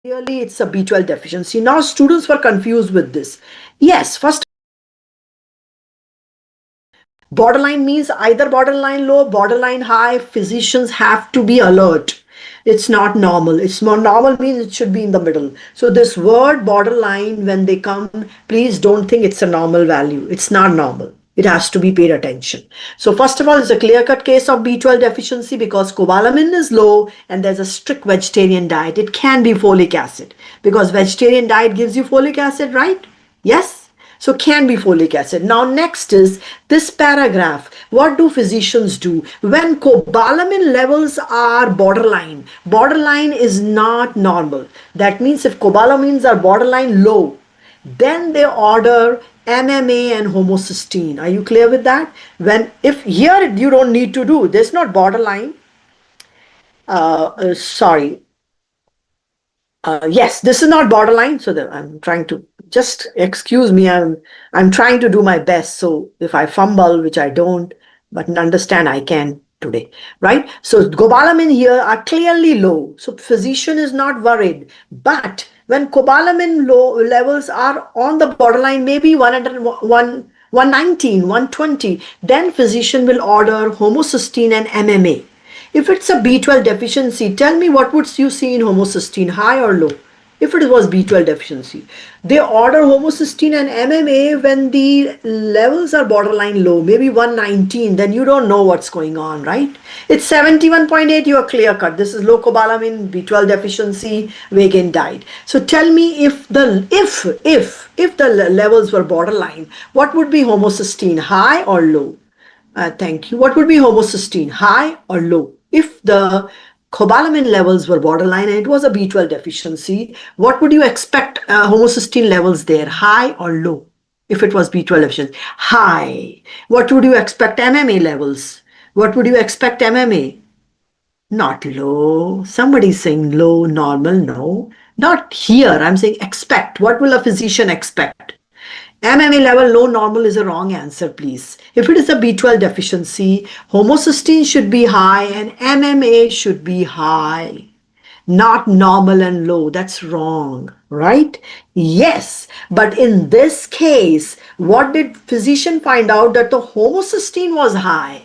Clearly, it's a B12 deficiency. Now, students were confused with this. Yes, first, borderline means either borderline low, borderline high. Physicians have to be alert. It's not normal. It's more normal means it should be in the middle. So this word borderline, when they come, please don't think it's a normal value. It's not normal. It has to be paid attention. So first of all, it's a clear-cut case of B12 deficiency because cobalamin is low and there's a strict vegetarian diet. It can be folic acid because vegetarian diet gives you folic acid, right? Yes? So can be folic acid. Now next is this paragraph. What do physicians do? When cobalamin levels are borderline, borderline is not normal. That means if cobalamins are borderline low, then they order MMA and homocysteine. Are you clear with that? If here you don't need to do, there's not borderline. Sorry. Yes, this is not borderline. So I'm trying to just excuse me. I'm trying to do my best. So if I fumble, which I don't, but understand I can today, right? So cobalamin here are clearly low. So physician is not worried. But when cobalamin low levels are on the borderline, maybe 119, 120, then physician will order homocysteine and MMA. If it's a B12 deficiency, tell me what would you see in homocysteine, high or low? If it was B12 deficiency, they order homocysteine and MMA when the levels are borderline low, maybe 119, then you don't know what's going on, right? It's 71.8, you are clear cut. This is low cobalamin, B12 deficiency, weight gain diet. So tell me if the levels were borderline, what would be homocysteine, high or low? Thank you. What would be homocysteine, high or low? If the cobalamin levels were borderline and it was a B12 deficiency, what would you expect homocysteine levels there, high or low? If it was B12 deficiency, high. What would you expect MMA levels? What would you expect MMA? Not low. Somebody's saying low, normal, no. Not here. I'm saying expect. What will a physician expect? MMA level low normal is a wrong answer, please. If it is a B12 deficiency, homocysteine should be high and MMA should be high, not normal and low. That's wrong, right? Yes, but in this case, what did physician find out? That the homocysteine was high,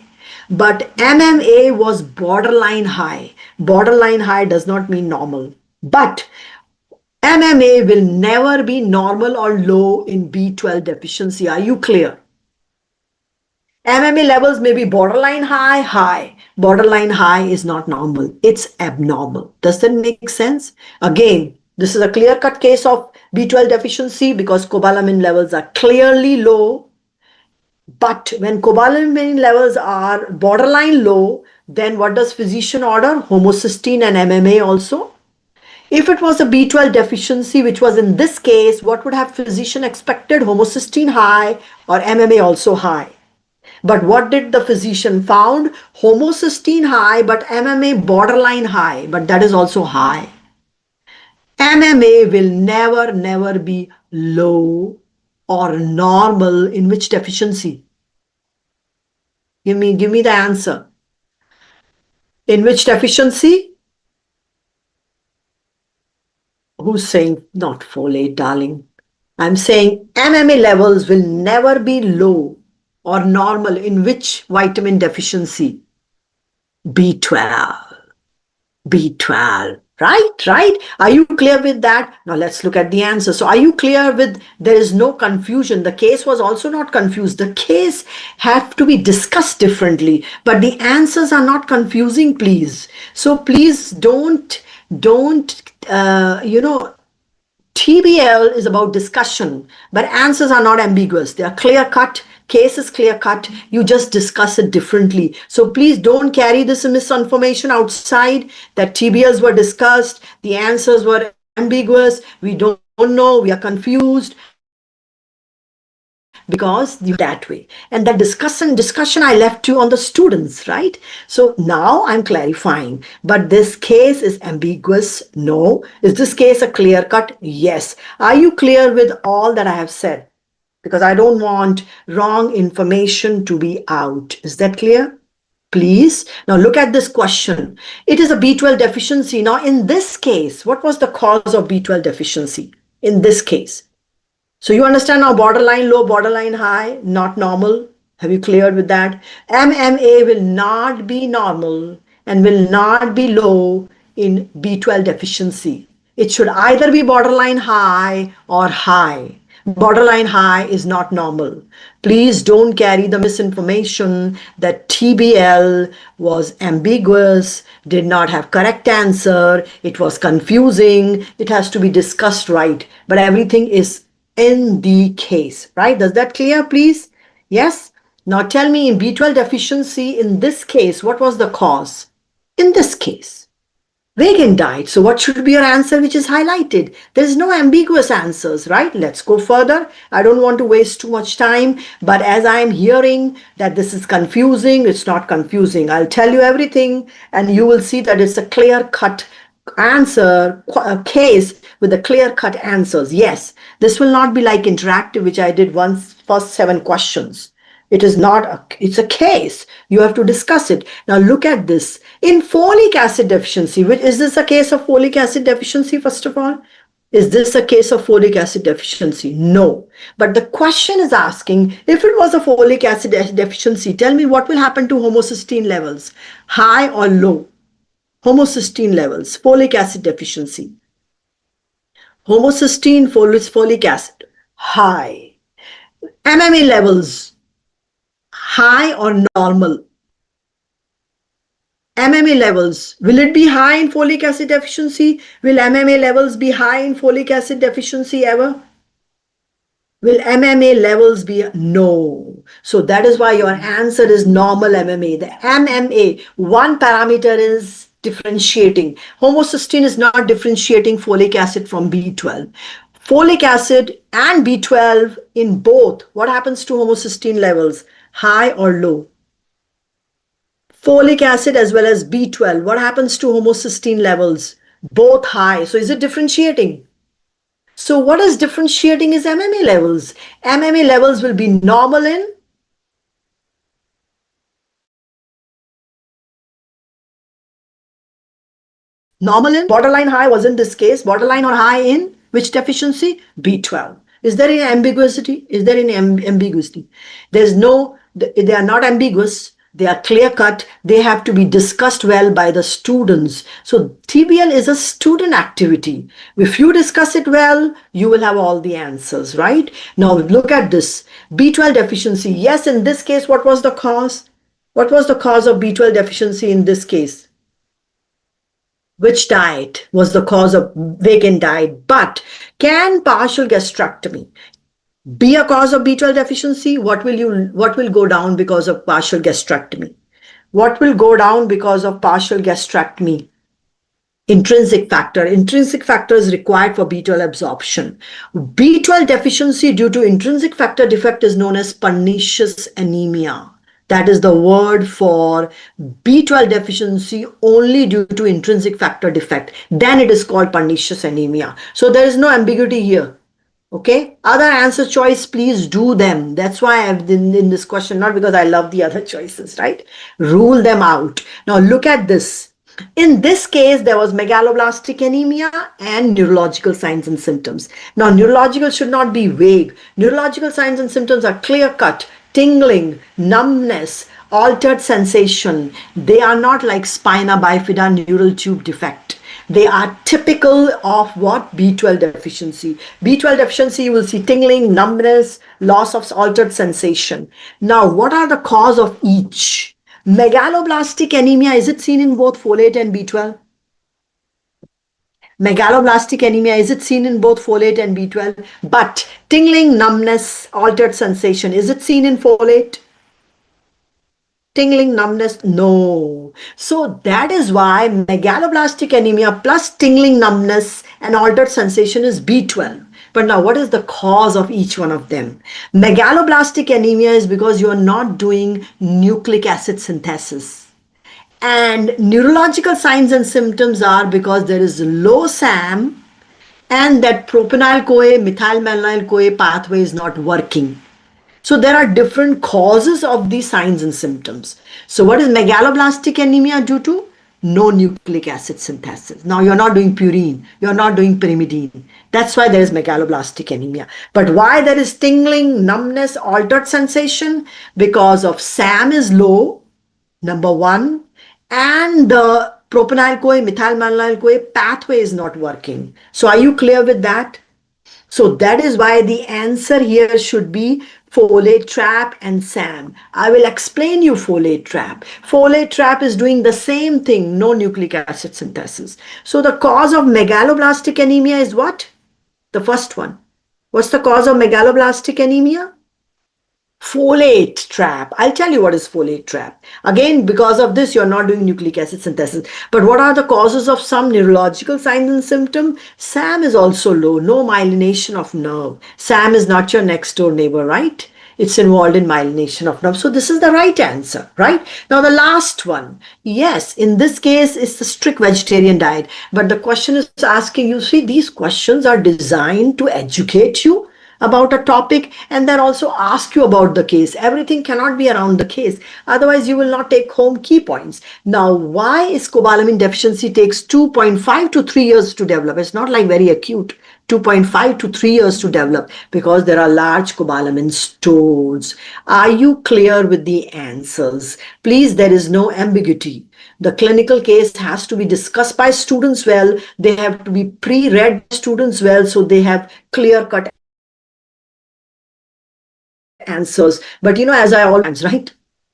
but MMA was borderline high. Borderline high does not mean normal, but MMA will never be normal or low in B12 deficiency. Are you clear? MMA levels may be borderline high, high. Borderline high is not normal. It's abnormal. Does that make sense? Again, this is a clear-cut case of B12 deficiency because cobalamin levels are clearly low. But when cobalamin levels are borderline low, then what does physician order? Homocysteine and MMA also. If it was a B12 deficiency, which was in this case, what would have physician expected? Homocysteine high or MMA also high. But what did the physician found? Homocysteine high, but MMA borderline high, but that is also high. MMA will never be low or normal in which deficiency? Give me the answer. In which deficiency? Who's saying not folate, darling? I'm saying MMA levels will never be low or normal in which vitamin deficiency? B12. B12. Right? Are you clear with that? Now let's look at the answer. So are you clear with there is no confusion? The case was also not confused. The case have to be discussed differently, but the answers are not confusing, please. So please don't TBL is about discussion, but answers are not ambiguous. They are clear cut. Case is clear cut. You just discuss it differently. So please don't carry this misinformation outside that TBLs were discussed. The answers were ambiguous. We don't know. We are confused. Because you that way. And that discussion I left you on the students, right? So now I'm clarifying. But this case is ambiguous? No. Is this case a clear cut? Yes. Are you clear with all that I have said? Because I don't want wrong information to be out. Is that clear? Please. Now look at this question. It is a B12 deficiency. Now in this case, what was the cause of B12 deficiency in this case? So you understand now, borderline low, borderline high, not normal. Have you cleared with that? MMA will not be normal and will not be low in B12 deficiency. It should either be borderline high or high. Borderline high is not normal. Please don't carry the misinformation that TBL was ambiguous, did not have correct answer, it was confusing, it has to be discussed right. But everything is in the case, right? Does that clear, please? Yes? Now tell me, in B12 deficiency, in this case, what was the cause? In this case, vegan diet. So what should be your answer which is highlighted? There is no ambiguous answers, right? Let's go further. I don't want to waste too much time, but as I am hearing that this is confusing, it's not confusing. I'll tell you everything and you will see that it's a clear-cut answer, a case with the clear-cut answers. Yes, this will not be like interactive, which I did once, first 7 questions. It is not, it's a case. You have to discuss it. Now look at this. In folic acid deficiency, is this a case of folic acid deficiency, first of all? Is this a case of folic acid deficiency? No. But the question is asking, if it was a folic acid deficiency, tell me what will happen to homocysteine levels, high or low? Homocysteine levels, folic acid deficiency. Homocysteine, folic acid, high. MMA levels, high or normal? MMA levels, will it be high in folic acid deficiency? Will MMA levels be high in folic acid deficiency ever? Will MMA levels be? No. So that is why your answer is normal MMA. The MMA, one parameter is differentiating. Homocysteine is not differentiating folic acid from B12. Folic acid and B12 in both, what happens to homocysteine levels? High or low? Folic acid as well as B12, what happens to homocysteine levels? Both high. So is it differentiating? So what is differentiating is MMA levels. MMA levels will be normal in borderline high was in this case, borderline or high in which deficiency? B12. Is there any ambiguity? Is there any ambiguity? There's no, they are not ambiguous. They are clear cut. They have to be discussed well by the students. So TBL is a student activity. If you discuss it well, you will have all the answers, right? Now look at this. B12 deficiency. Yes, in this case, what was the cause? What was the cause of B12 deficiency in this case? Which diet was the cause of vegan diet? But can partial gastrectomy be a cause of B12 deficiency? What will go down because of partial gastrectomy? What will go down because of partial gastrectomy? Intrinsic factor. Intrinsic factor is required for B12 absorption. B12 deficiency due to intrinsic factor defect is known as pernicious anemia. That is the word for B12 deficiency only due to intrinsic factor defect. Then it is called pernicious anemia. So there is no ambiguity here. Okay, other answer choice, please do them. That's why I've been in this question, not because I love the other choices, right? Rule them out. Now look at this. In this case, there was megaloblastic anemia and neurological signs and symptoms. Now, neurological should not be vague. Neurological signs and symptoms are clear-cut, tingling, numbness, altered sensation. They are not like spina bifida neural tube defect. They are typical of what? B12 deficiency. B12 deficiency, you will see tingling, numbness, loss of altered sensation. Now, what are the cause of each? Megaloblastic anemia, is it seen in both folate and B12? Megaloblastic anemia, is it seen in both folate and B12? But tingling, numbness, altered sensation, is it seen in folate? Tingling, numbness, no. So that is why megaloblastic anemia plus tingling, numbness and altered sensation is B12. But now what is the cause of each one of them? Megaloblastic anemia is because you are not doing nucleic acid synthesis. And neurological signs and symptoms are because there is low SAM and that propenyl-CoA, methylmalonyl-CoA pathway is not working. So there are different causes of these signs and symptoms. So what is megaloblastic anemia due to? No nucleic acid synthesis. Now you're not doing purine, you're not doing pyrimidine. That's why there is megaloblastic anemia. But why there is tingling, numbness, altered sensation? Because of SAM is low, number one, and the propenyl CoA, methylmalonyl CoA pathway is not working. So are you clear with that? So that is why the answer here should be folate trap and SAM. I will explain you folate trap. Folate trap is doing the same thing, no nucleic acid synthesis. So the cause of megaloblastic anemia is what? The first one. What's the cause of megaloblastic anemia? Folate trap. I'll tell you what is folate trap. Again, because of this, you're not doing nucleic acid synthesis. But what are the causes of some neurological signs and symptoms? SAM is also low. No myelination of nerve. SAM is not your next door neighbor, right? It's involved in myelination of nerve. So this is the right answer, right? Now the last one. Yes, in this case, it's the strict vegetarian diet. But the question is asking you, see, these questions are designed to educate you about a topic and then also ask you about the case. Everything cannot be around the case. Otherwise, you will not take home key points. Now, why is cobalamin deficiency takes 2.5 to 3 years to develop? It's not like very acute. 2.5 to 3 years to develop because there are large cobalamin stores. Are you clear with the answers? Please, there is no ambiguity. The clinical case has to be discussed by students well. They have to be pre-read students well, so they have clear-cut answers. But as I always, right?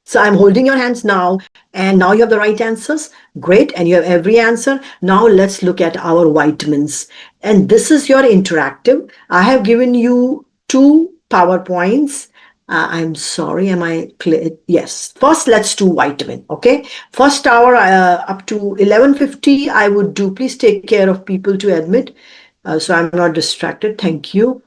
So I'm holding your hands now, and now you have the right answers. Great, and you have every answer. Now let's look at our vitamins. And this is your interactive. I have given you 2 PowerPoints. I'm sorry, am I clear? Yes. First, let's do vitamin, okay? First hour up to 11:50, I would do. Please take care of people to admit, so I'm not distracted. Thank you.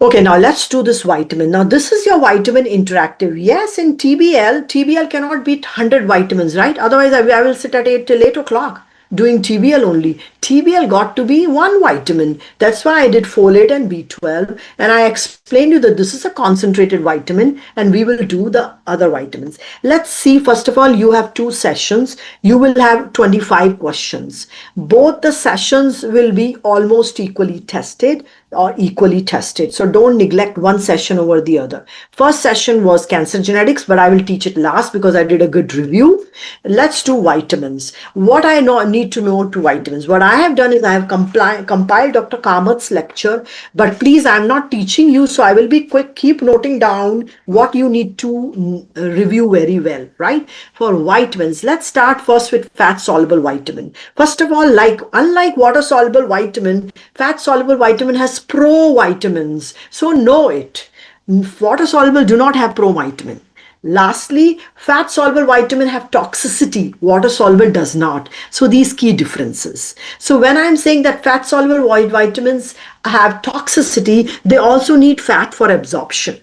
Okay, now let's do this vitamin. Now this is your vitamin interactive. Yes, in TBL cannot beat 100 vitamins, right? Otherwise, I will sit at 8 till 8 o'clock doing TBL only. TBL got to be 1 vitamin. That's why I did folate and B12. And I explained you that this is a concentrated vitamin and we will do the other vitamins. Let's see, first of all, you have 2 sessions. You will have 25 questions. Both the sessions will be almost equally tested. So don't neglect one session over the other. First session was cancer genetics, but I will teach it last because I did a good review. Let's do vitamins. What I need to know to vitamins. What I have done is I have compiled Dr. Kamat's lecture, but please, I'm not teaching you, so I will be quick. Keep noting down what you need to review very well, right? For vitamins, let's start first with fat-soluble vitamin. First of all, unlike water-soluble vitamin, fat-soluble vitamin has provitamins. So know it. Water-soluble do not have provitamin. Lastly, fat-soluble vitamin have toxicity. Water-soluble does not. So these key differences. So when I'm saying that fat-soluble vitamins have toxicity, they also need fat for absorption.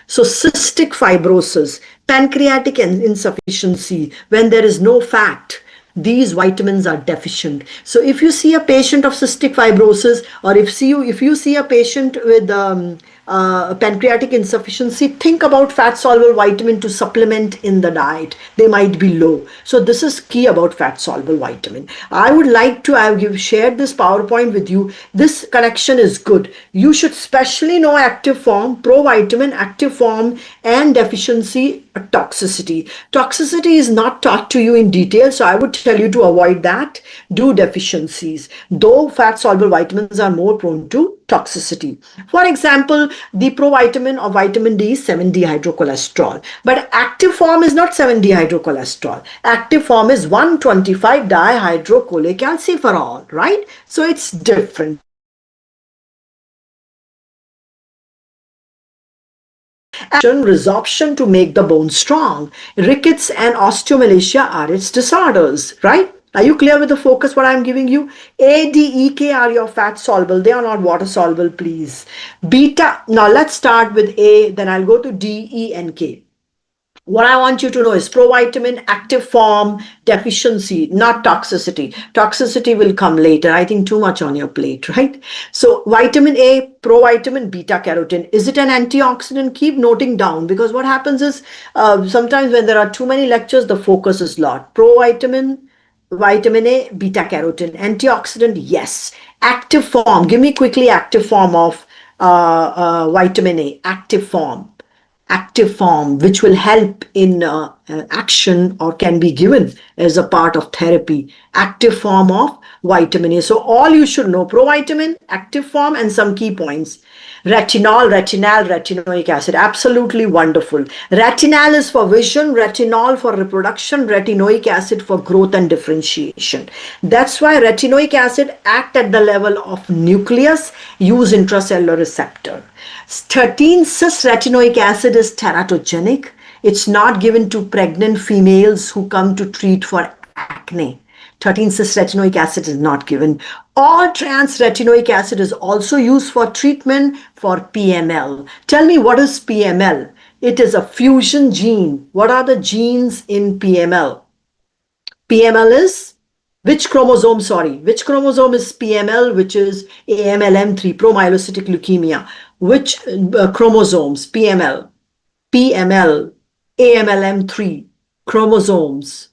So cystic fibrosis, pancreatic insufficiency, when there is no fat, these vitamins are deficient. So if you see a patient of cystic fibrosis, or if you see a patient with pancreatic insufficiency, think about fat-soluble vitamin to supplement in the diet. They might be low. So this is key about fat-soluble vitamin. I would like to have shared this PowerPoint with you. This connection is good. You should specially know active form, provitamin, active form, and deficiency, toxicity. Toxicity is not taught to you in detail, so I would tell you to avoid that. Do deficiencies. Though fat-soluble vitamins are more prone to toxicity. For example, the provitamin or vitamin D is 7-dehydrocholesterol. But active form is not 7-dehydrocholesterol. Active form is 1,25-dihydrocholecalciferol, right? So it's different. Resorption to make the bone strong. Rickets and osteomalacia are its disorders, right? Are you clear with the focus what I'm giving you? A, D, E, K are your fat soluble. They are not water soluble, please. Beta, now let's start with A, then I'll go to D, E, and K. What I want you to know is provitamin active form deficiency, not toxicity. Toxicity will come later. I think too much on your plate, right? So vitamin A, provitamin, beta carotene. Is it an antioxidant? Keep noting down, because what happens is sometimes when there are too many lectures, the focus is lot. Provitamin, vitamin A, beta carotene. Antioxidant, yes. Active form. Give me quickly active form of vitamin A. Active form, which will help in action or can be given as a part of therapy. Active form of vitamin A. So all you should know: provitamin, active form, and some key points. Retinol, retinal, retinoic acid. Absolutely wonderful. Retinal is for vision, retinol for reproduction, retinoic acid for growth and differentiation. That's why retinoic acid act at the level of nucleus, use intracellular receptor. 13-cis retinoic acid is teratogenic. It's not given to pregnant females who come to treat for acne. 13-cis retinoic acid is not given. All trans retinoic acid is also used for treatment for PML. Tell me, what is PML? It is a fusion gene. What are the genes in PML? PML is which chromosome? Which chromosome is PML, which is AMLM3, promyelocytic leukemia? Which chromosomes? PML, AMLM3 chromosomes.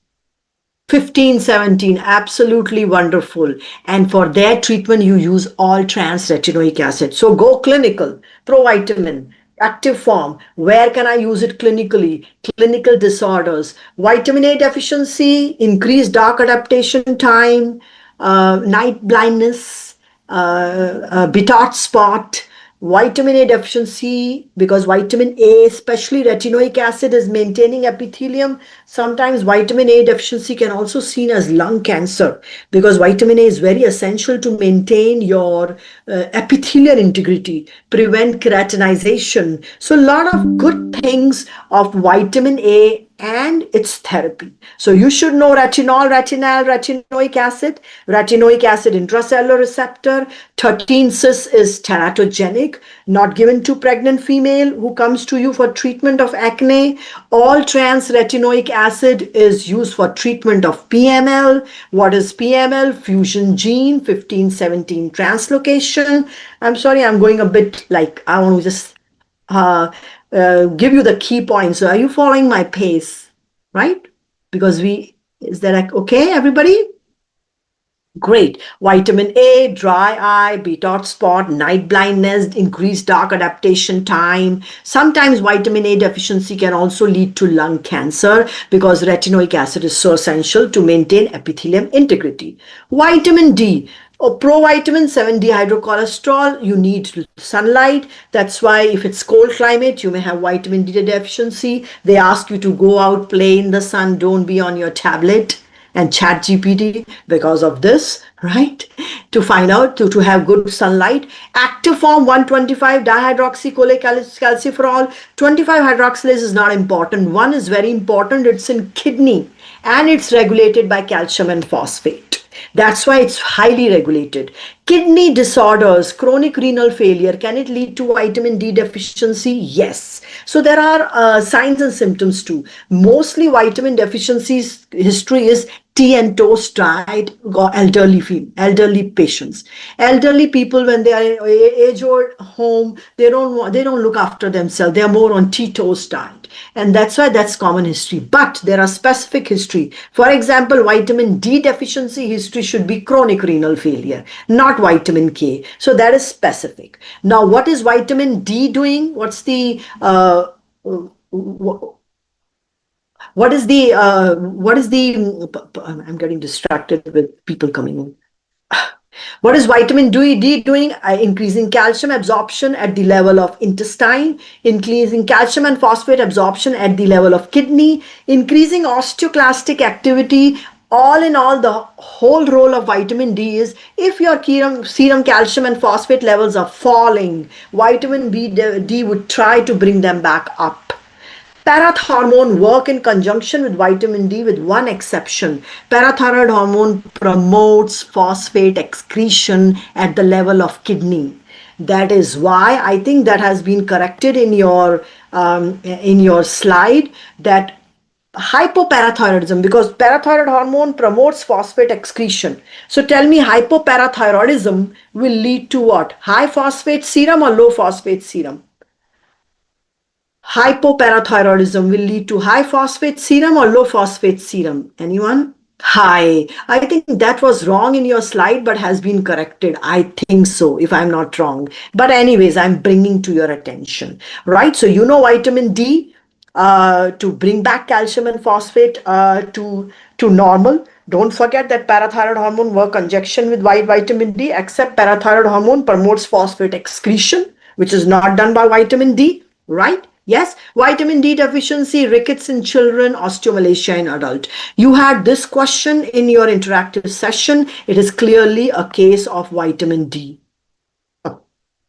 15, 17, absolutely wonderful. And for their treatment, you use all trans retinoic acid. So go clinical, provitamin, active form. Where can I use it clinically? Clinical disorders. Vitamin A deficiency, increased dark adaptation time, night blindness, Bitot spot. Vitamin A deficiency, because vitamin A, especially retinoic acid, is maintaining epithelium. Sometimes vitamin A deficiency can also seen as lung cancer, because vitamin A is very essential to maintain your epithelial integrity, prevent keratinization. So a lot of good things of vitamin A and its therapy. So you should know retinol, retinal, retinoic acid intracellular receptor. 13-cis is teratogenic, not given to pregnant female who comes to you for treatment of acne. All trans retinoic acid is used for treatment of PML. What is PML? Fusion gene, 15-17 translocation. I'm sorry, I'm going a bit like, I want to just give you the key points. So are you following my pace, right? Because is that okay, everybody? Great. Vitamin A, dry eye, Bitot spot, night blindness, increased dark adaptation time. Sometimes vitamin A deficiency can also lead to lung cancer, because retinoic acid is so essential to maintain epithelium integrity. Vitamin D. Provitamin, 7-dehydrocholesterol, you need sunlight. That's why if it's cold climate, you may have vitamin D deficiency. They ask you to go out, play in the sun, don't be on your tablet and chat GPT because of this, right? To find out, to have good sunlight. Active form 125 dihydroxycholecalciferol. 25 hydroxylase is not important. One is very important. It's in kidney and it's regulated by calcium and phosphate. That's why it's highly regulated. Kidney disorders, chronic renal failure, can it lead to vitamin D deficiency? Yes. So there are signs and symptoms too. Mostly vitamin deficiencies history is tea and toast diet, or elderly patients. Elderly people, when they are age-old home, they don't look after themselves. They are more on tea toast diet. And that's why that's common history. But there are specific history. For example, vitamin D deficiency history should be chronic renal failure, not vitamin K. So that is specific. Now, what is vitamin D doing? What is the, I'm getting distracted with people coming in. What is vitamin D doing? Increasing calcium absorption at the level of intestine, increasing calcium and phosphate absorption at the level of kidney, increasing osteoclastic activity. All in all, the whole role of vitamin D is, if your serum calcium and phosphate levels are falling, vitamin D would try to bring them back up. Parathyroid work in conjunction with vitamin D, with one exception. Parathyroid hormone promotes phosphate excretion at the level of kidney. That is why I think that has been corrected in your slide, that hypoparathyroidism, because parathyroid hormone promotes phosphate excretion. So tell me, hypoparathyroidism will lead to what? High phosphate serum or low phosphate serum? Hypoparathyroidism will lead to high phosphate serum or low phosphate serum? Anyone? Hi, I think that was wrong in your slide, but has been corrected. I think so, if I'm not wrong. But anyways, I'm bringing to your attention, right? So you know vitamin D to bring back calcium and phosphate to normal. Don't forget that parathyroid hormone work conjunction with white vitamin D, except parathyroid hormone promotes phosphate excretion, which is not done by vitamin D, right? Yes, vitamin D deficiency, rickets in children, osteomalacia in adult. You had this question in your interactive session. It is clearly a case of vitamin D. Oh,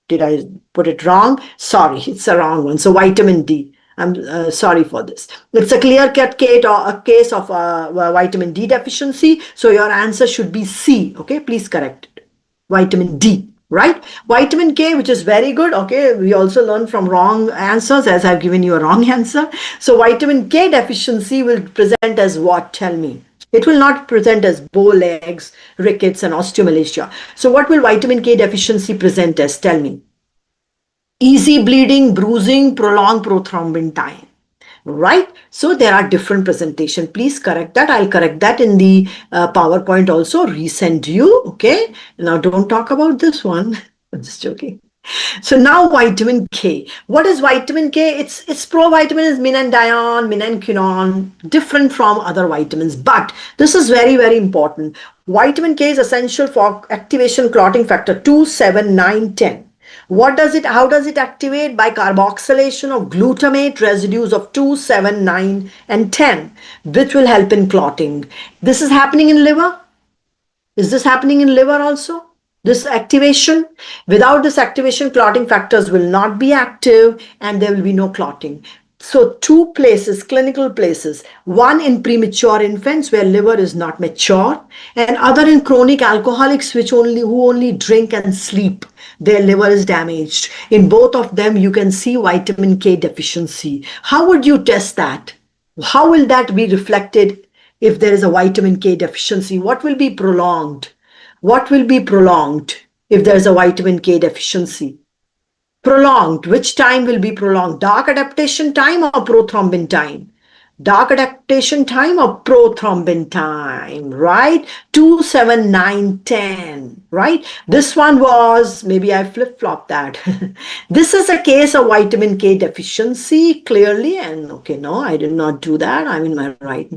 did I put it wrong? Sorry, it's a wrong one. So vitamin D. I'm sorry for this. It's a clear-cut case of vitamin D deficiency. So your answer should be C. Okay, please correct it. Vitamin D. Right? Vitamin K, which is very good. Okay, we also learn from wrong answers, as I've given you a wrong answer. So vitamin K deficiency will present as what? Tell me. It will not present as bow legs, rickets, and osteomalacia. So what will vitamin K deficiency present as? Tell me. Easy bleeding, bruising, prolonged prothrombin time. Right? So there are different presentation. Please correct that. I'll correct that in the PowerPoint also. Resend you. Okay. Now don't talk about this one. I'm just joking. So now vitamin K. What is vitamin K? Its provitamin is menandione, menanquinone, different from other vitamins. But this is very, very important. Vitamin K is essential for activation clotting factor 2, 7, 9, 10. What does it, how does it activate? By carboxylation of glutamate residues of 2, 7, 9, and 10, which will help in clotting. This is happening in liver. Is this happening in liver also? This activation? Without this activation, clotting factors will not be active and there will be no clotting. So two places, clinical places, one in premature infants where liver is not mature, and other in chronic alcoholics who only drink and sleep. Their liver is damaged. In both of them, you can see vitamin K deficiency. How would you test that? How will that be reflected if there is a vitamin K deficiency? What will be prolonged? What will be prolonged if there is a vitamin K deficiency? Prolonged. Which time will be prolonged? Dark adaptation time or prothrombin time? Dark adaptation time or prothrombin time, right? 2, 7, 9, 10, right? This one was, maybe I flip-flopped that. This is a case of vitamin K deficiency, clearly. And okay, no, I did not do that. I'm in my right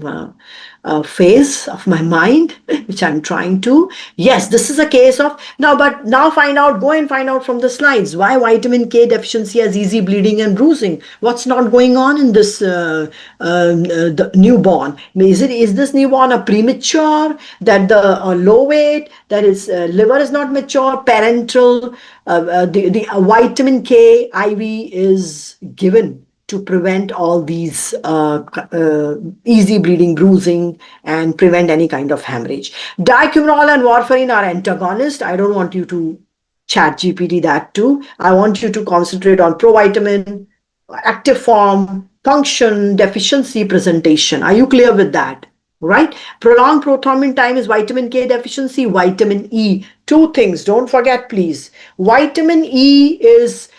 phase of my mind, which I'm trying to. Yes, this is a case of, but now go and find out from the slides why vitamin K deficiency has easy bleeding and bruising. What's not going on in this the newborn? Is this newborn a premature, that the low weight, that is liver is not mature, parental, the vitamin K IV is given to prevent all these easy bleeding, bruising, and prevent any kind of hemorrhage. Dicumarol and warfarin are antagonists. I don't want you to chat GPT that too. I want you to concentrate on provitamin, active form, function, deficiency, presentation. Are you clear with that? Right? Prolonged prothrombin time is vitamin K deficiency, vitamin E. Two things, don't forget please. Vitamin E is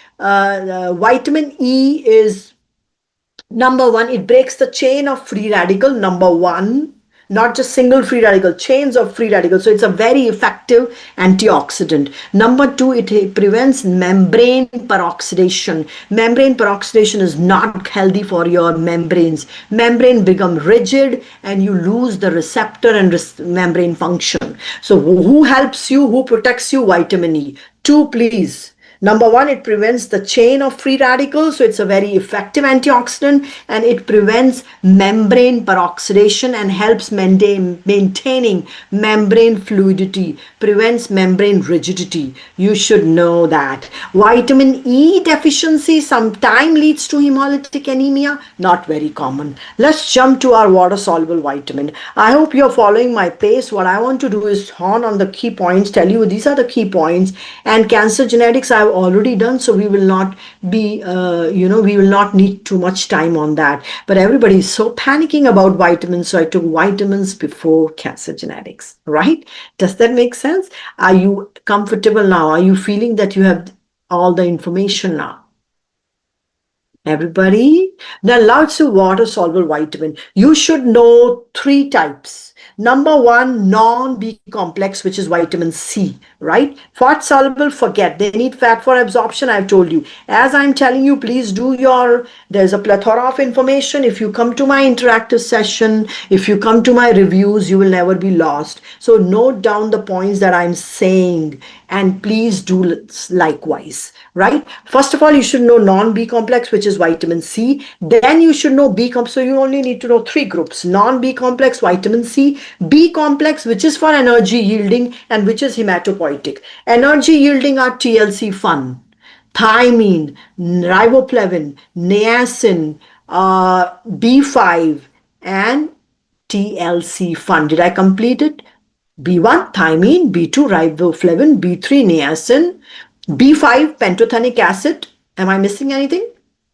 number one, it breaks the chain of free radical, number one, not just single free radical, chains of free radicals. So it's a very effective antioxidant. Number two, it prevents membrane peroxidation. Membrane peroxidation is not healthy for your membranes. Membrane become rigid and you lose the receptor and membrane function. So who helps you? Who protects you? Vitamin E. Two, please. Number one, it prevents the chain of free radicals, so it's a very effective antioxidant, and it prevents membrane peroxidation and helps maintaining membrane fluidity, prevents membrane rigidity. You should know that. Vitamin E deficiency sometimes leads to hemolytic anemia, not very common. Let's jump to our water-soluble vitamin. I hope you're following my pace. What I want to do is hone on the key points, tell you these are the key points, and cancer genetics, I've already done, so we will not be, we will not need too much time on that. But everybody is so panicking about vitamins, so I took vitamins before cancer genetics, right? Does that make sense? Are you comfortable now? Are you feeling that you have all the information now? Everybody? Now, lots of water soluble vitamin. You should know 3 types. Number 1, non-B complex, which is vitamin C, right? Fat soluble, forget. They need fat for absorption, I've told you. As I'm telling you, please do there's a plethora of information. If you come to my interactive session, if you come to my reviews, you will never be lost. So note down the points that I'm saying, and please do likewise, right? First of all, you should know non-B complex, which is vitamin C. Then you should know B complex. So you only need to know 3 groups: non-B complex, vitamin C; B complex, which is for energy yielding and which is hematopoietic. Energy yielding are TLC-1, thiamine, riboflavin, niacin, B5, and TLC-1. Did I complete it? B1, thiamine; B2, riboflavin; B3, niacin; B5, pantothenic acid. Am I missing anything?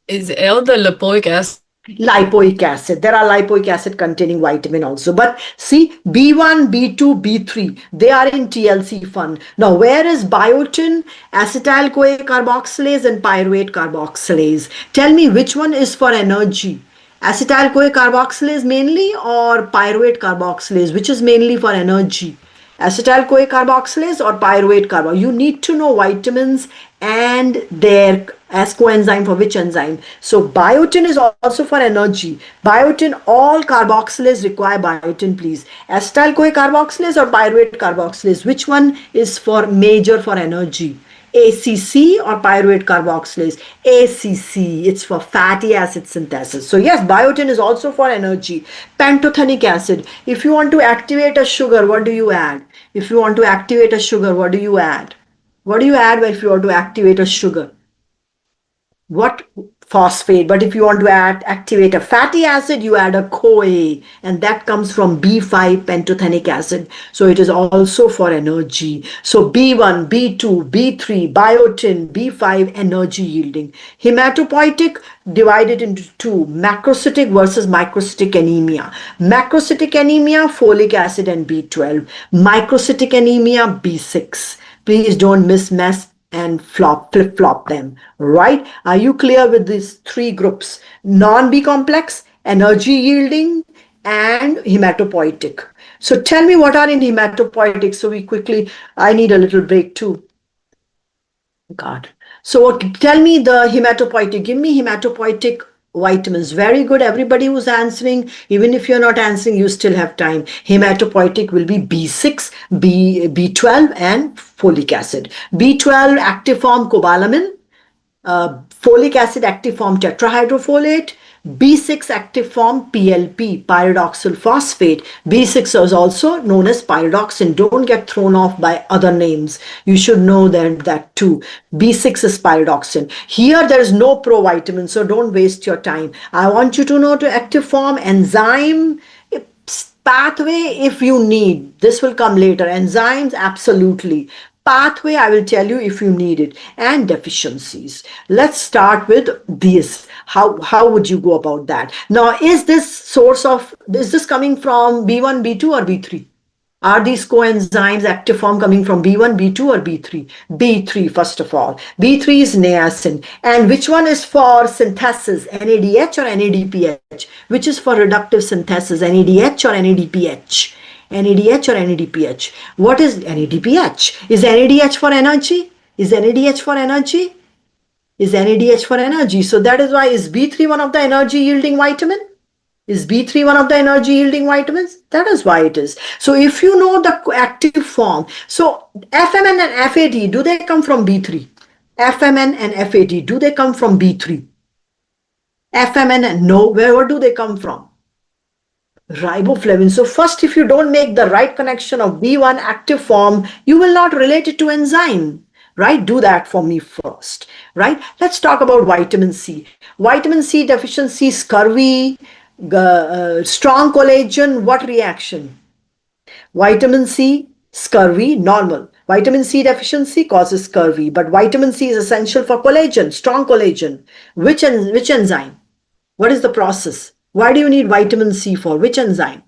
Is L the lipoic acid? Lipoic acid. There are lipoic acid containing vitamin also. But see, B1, B2, B3, they are in TLC-1. Now, where is biotin, acetyl-CoA carboxylase, and pyruvate carboxylase? Tell me which one is for energy. Acetyl-CoA carboxylase mainly, or pyruvate carboxylase, which is mainly for energy? Acetyl-CoA carboxylase or pyruvate carboxylase? You need to know vitamins and their as coenzyme for which enzyme. So biotin is also for energy. Biotin, all carboxylase require biotin, please. Acetyl-CoA carboxylase or pyruvate carboxylase, which one is for major for energy? ACC or pyruvate carboxylase? ACC, it's for fatty acid synthesis. So yes, biotin is also for energy. Pantothenic acid, if you want to activate a sugar, what do you add? If you want to activate a sugar, what do you add? What do you add if you want to activate a sugar? What? Phosphate. But if you want to activate a fatty acid, you add a CoA, and that comes from B5 pantothenic acid. So it is also for energy. So B1, B2, B3, biotin, B5, energy yielding. Hematopoietic divided into 2, macrocytic versus microcytic anemia. Macrocytic anemia, folic acid and B12. Microcytic anemia, B6. Please don't mess and flip-flop them, right? Are you clear with these 3 groups? Non-B complex, energy yielding, and hematopoietic. So tell me what are in hematopoietic. So I need a little break too. God. So tell me the hematopoietic. Give me hematopoietic vitamins. Very good. Everybody who's answering, even if you're not answering, you still have time. Hematopoietic will be B6, B12, and folic acid. B12 active form cobalamin, folic acid active form tetrahydrofolate, B6 active form PLP, pyridoxal phosphate. B6 is also known as pyridoxine. Don't get thrown off by other names. You should know that too. B6 is pyridoxine. Here there is no provitamin, so don't waste your time. I want you to know to active form, enzyme, pathway if you need. This will come later. Enzymes, absolutely. Pathway, I will tell you if you need it. And deficiencies. Let's start with this. How would you go about that? Now, is this coming from B1, B2 or B3? Are these coenzymes active form coming from B1, B2 or B3? B3 first of all. B3 is niacin. And which one is for synthesis, NADH or NADPH? Which is for reductive synthesis, NADH or NADPH? NADH or NADPH? What is NADPH? Is NADH for energy? Is NADH for energy? Is NADH for energy? So that is why, is B3 one of the energy yielding vitamin? Is B3 one of the energy yielding vitamins? That is why it is. So if you know the active form, so FMN and FAD, do they come from B3? FMN and FAD, do they come from B3? FMN and no, where do they come from? Riboflavin. So first, if you don't make the right connection of B1 active form, you will not relate it to enzyme. Right? Do that for me first. Right? Let's talk about vitamin C. Vitamin C deficiency, scurvy, strong collagen, what reaction? Vitamin C, scurvy, normal. Vitamin C deficiency causes scurvy, but vitamin C is essential for collagen, strong collagen. Which enzyme? What is the process? Why do you need vitamin C for? Which enzyme?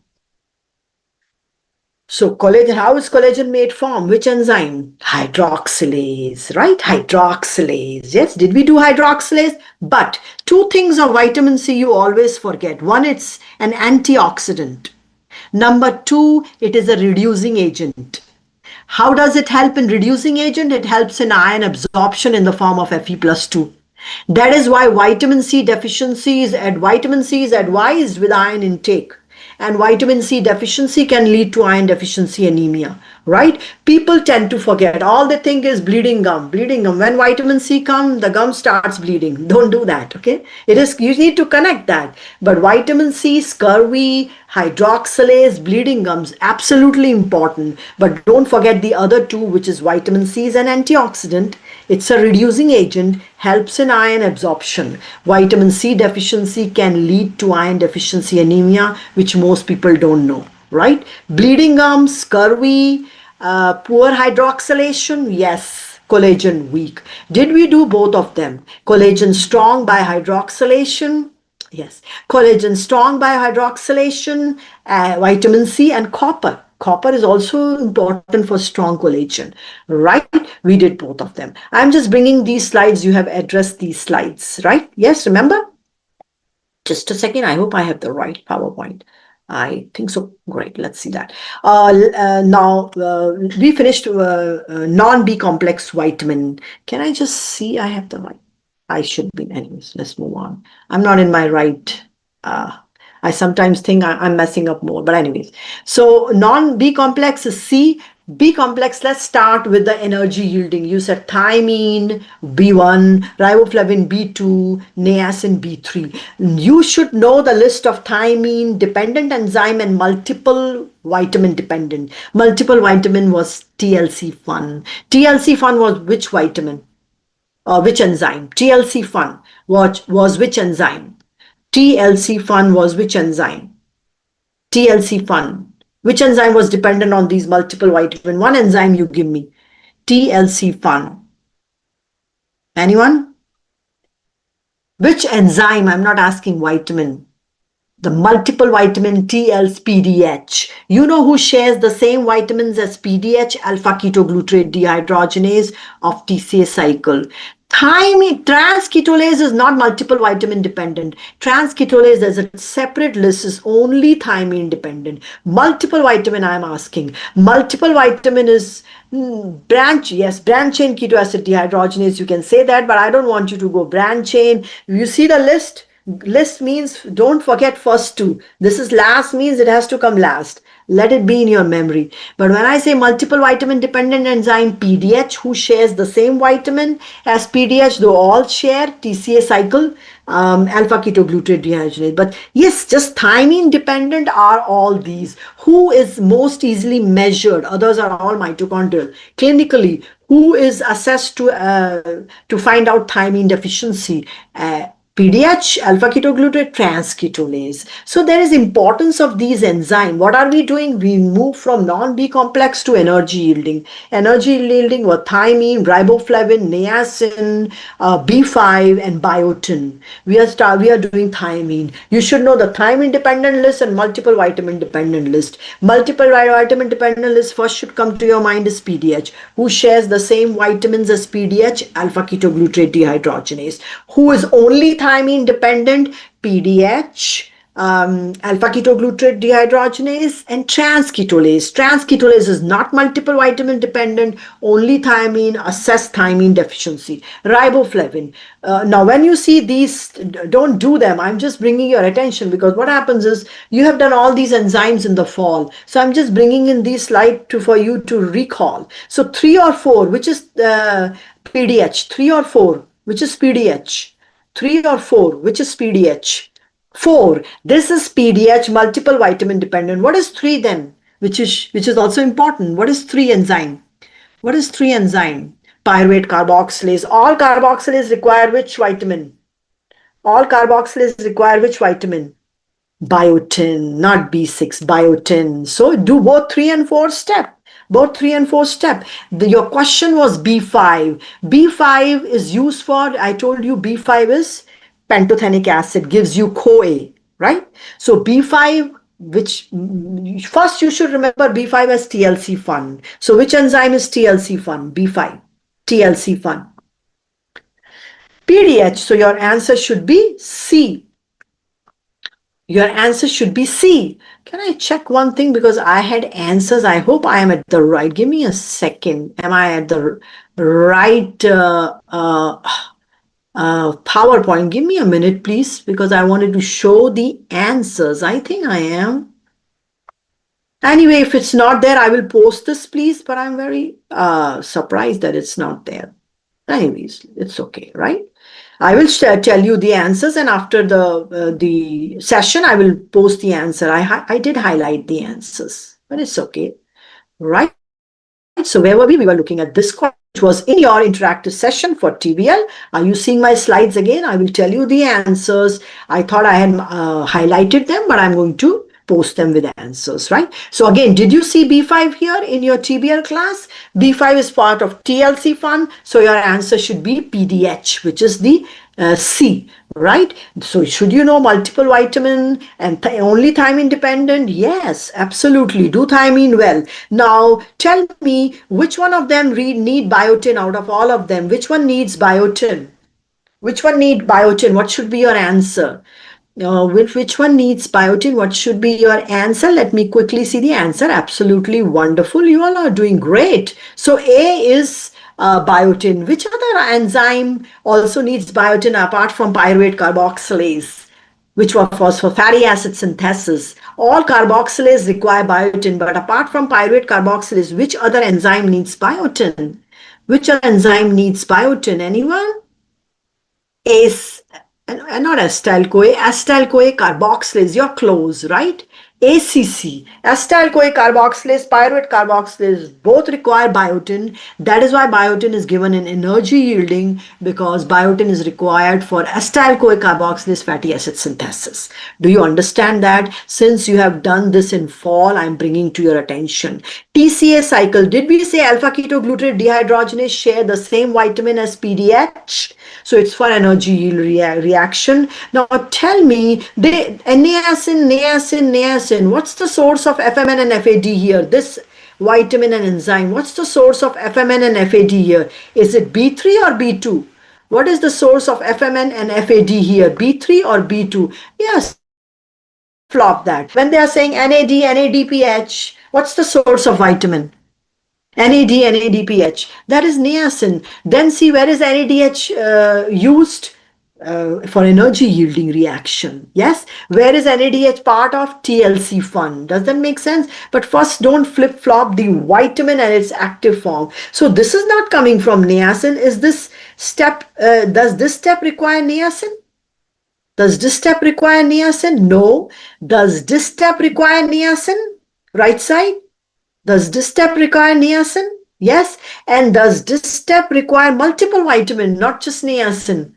So collagen, how is collagen made from? Which enzyme? Hydroxylase, right? Hydroxylase. Yes, did we do hydroxylase? But two things of vitamin C you always forget. One, it's an antioxidant. Number two, it is a reducing agent. How does it help in reducing agent? It helps in iron absorption in the form of Fe+2. That is why vitamin C vitamin C is advised with iron intake. And vitamin C deficiency can lead to iron deficiency anemia, right? People tend to forget. All they think is bleeding gum, bleeding gum. When vitamin C comes, the gum starts bleeding. Don't do that, okay? You need to connect that. But vitamin C, scurvy, hydroxylase, bleeding gums, absolutely important. But don't forget the other two, which is vitamin C is an antioxidant. It's a reducing agent, helps in iron absorption. Vitamin C deficiency can lead to iron deficiency anemia, which most people don't know, right? Bleeding gums, scurvy, poor hydroxylation, yes. Collagen weak. Did we do both of them? Collagen strong by hydroxylation, yes. Collagen strong by hydroxylation, vitamin C and copper. Copper is also important for strong collagen, right? We did both of them. I'm just bringing these slides. You have addressed these slides, right? Yes, remember? Just a second. I hope I have the right PowerPoint. I think so. Great. Let's see that. Now, we finished non-B complex vitamin. Can I just see I have the right? I should be. Anyways, let's move on. I'm not in my right. I sometimes think I'm messing up more, but anyways. So non-B complex is C. B complex, let's start with the energy yielding. You said thiamine, B1, riboflavin, B2, niacin, B3. You should know the list of thiamine dependent enzyme and multiple vitamin dependent. Multiple vitamin was TLC-1. TLC-1 was which vitamin? Which enzyme? TLC-1 was which enzyme? TLC-1 was which enzyme? TLC-1. Which enzyme was dependent on these multiple vitamin? One enzyme you give me. TLC-1. Anyone? Which enzyme? I'm not asking vitamin. The multiple vitamin TLC-PDH. You know who shares the same vitamins as PDH? Alpha-ketoglutarate dehydrogenase of TCA cycle. Thiamine, transketolase is not multiple vitamin dependent. Transketolase as a separate list is only thiamine dependent. Multiple vitamin I'm asking. Multiple vitamin is branch chain keto acid dehydrogenase. You can say that, but I don't want you to go branch chain. You see the list? List means don't forget first two. This is last means it has to come last. Let it be in your memory. But when I say multiple vitamin dependent enzyme PDH, who shares the same vitamin as PDH, though all share TCA cycle, alpha ketoglutarate dehydrogenase. But yes, just thiamine dependent are all these. Who is most easily measured? Others are all mitochondrial. Clinically, who is assessed to find out thiamine deficiency? PDH, alpha ketoglutarate, transketolase. So there is importance of these enzymes. What are we doing? We move from non-B complex to energy yielding. Energy yielding were thiamine, riboflavin, niacin, B5, and biotin. We are doing thiamine. You should know the thiamine dependent list and multiple vitamin dependent list. Multiple vitamin dependent list first should come to your mind is PDH. Who shares the same vitamins as PDH? Alpha ketoglutarate dehydrogenase. Who is only thiamine dependent? PDH, alpha ketoglutarate dehydrogenase, and transketolase. Transketolase is not multiple vitamin dependent, only thiamine, assess thiamine deficiency. Riboflavin. Now, when you see these, don't do them. I'm just bringing your attention because what happens is you have done all these enzymes in the fall. So I'm just bringing in these slides for you to recall. So 3 or 4, which is PDH? 3 or 4, which is PDH? 3 or 4, which is PDH? 4. This is PDH, multiple vitamin dependent. What is 3 then? Which is also important. What is 3 enzyme? What is 3 enzyme? Pyruvate carboxylase. All carboxylase require which vitamin? All carboxylase require which vitamin? Biotin, not B6, biotin. So do both 3 and 4 step. Both 3 and 4 step. Your question was B5. B5 is used for, I told you B5 is pantothenic acid, gives you CoA, right? So B5, which first you should remember B5 as TLC fun. So which enzyme is TLC fun? B5, TLC fun. PDH, so your answer should be C. Your answer should be C. Can I check one thing because I had answers? I hope I am at the right. Give me a second. Am I at the right PowerPoint? Give me a minute, please, because I wanted to show the answers. I think I am. Anyway, if it's not there, I will post this, please. But I'm very surprised that it's not there. Anyways, it's okay, right? I will tell you the answers, and after the session, I will post the answer. I did highlight the answers, but it's okay, right? So where were we? We were looking at this question, which was in your interactive session for TBL. Are you seeing my slides again? I will tell you the answers. I thought I had highlighted them, but I'm going to post them with answers, right? So again, did you see B5 here in your TBL class? B5 is part of TLC fund. So your answer should be PDH, which is the C, right? So should you know multiple vitamin and only thymine dependent? Yes, absolutely. Do thymine well. Now tell me which one of them need biotin out of all of them. Which one needs biotin? Which one need biotin? What should be your answer? Which one needs biotin? What should be your answer? Let me quickly see the answer. Absolutely wonderful. You all are doing great. So A is biotin. Which other enzyme also needs biotin apart from pyruvate carboxylase, which was for fatty acid synthesis? All carboxylase require biotin, but apart from pyruvate carboxylase, which other enzyme needs biotin? Which other enzyme needs biotin? Anyone? Ace, and not acetyl CoA carboxylase, you're close, right? ACC, acetyl CoA carboxylase, pyruvate carboxylase, both require biotin. That is why biotin is given in energy yielding, because biotin is required for acetyl CoA carboxylase fatty acid synthesis. Do you understand that? Since you have done this in fall, I'm bringing to your attention. TCA cycle, did we say alpha ketoglutarate dehydrogenase share the same vitamin as PDH? So it's for energy yield reaction. Now tell me, niacin, what's the source of FMN and FAD here? This vitamin and enzyme, what's the source of FMN and FAD here? Is it B3 or B2? What is the source of FMN and FAD here? B3 or B2? Yes, flip-flop that. When they are saying NAD, NADPH, what's the source of vitamin? NAD, NADPH. That is niacin. Then see, where is NADH used? For energy yielding reaction. Yes. Where is NADH part of? TLC fund. Does that make sense? But first, don't flip flop the vitamin and its active form. So this is not coming from niacin. Is this step, does this step require niacin? Does this step require niacin? No. Does this step require niacin? Right side? Does this step require niacin? Yes. And does this step require multiple vitamin, not just niacin?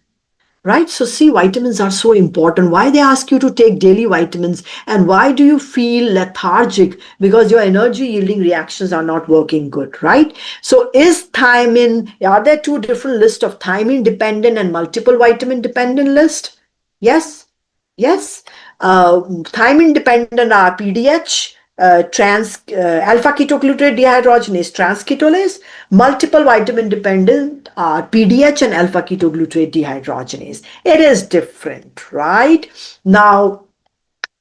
Right? So see, vitamins are so important. Why they ask you to take daily vitamins, and why do you feel lethargic? Because your energy yielding reactions are not working good, right? So is thiamine, are there two different lists of thiamine dependent and multiple vitamin dependent list? Yes. Yes. Thiamine dependent are PDH, alpha ketoglutarate dehydrogenase transketolase. Multiple vitamin dependent are PDH and alpha ketoglutarate dehydrogenase. It is different, right? Now,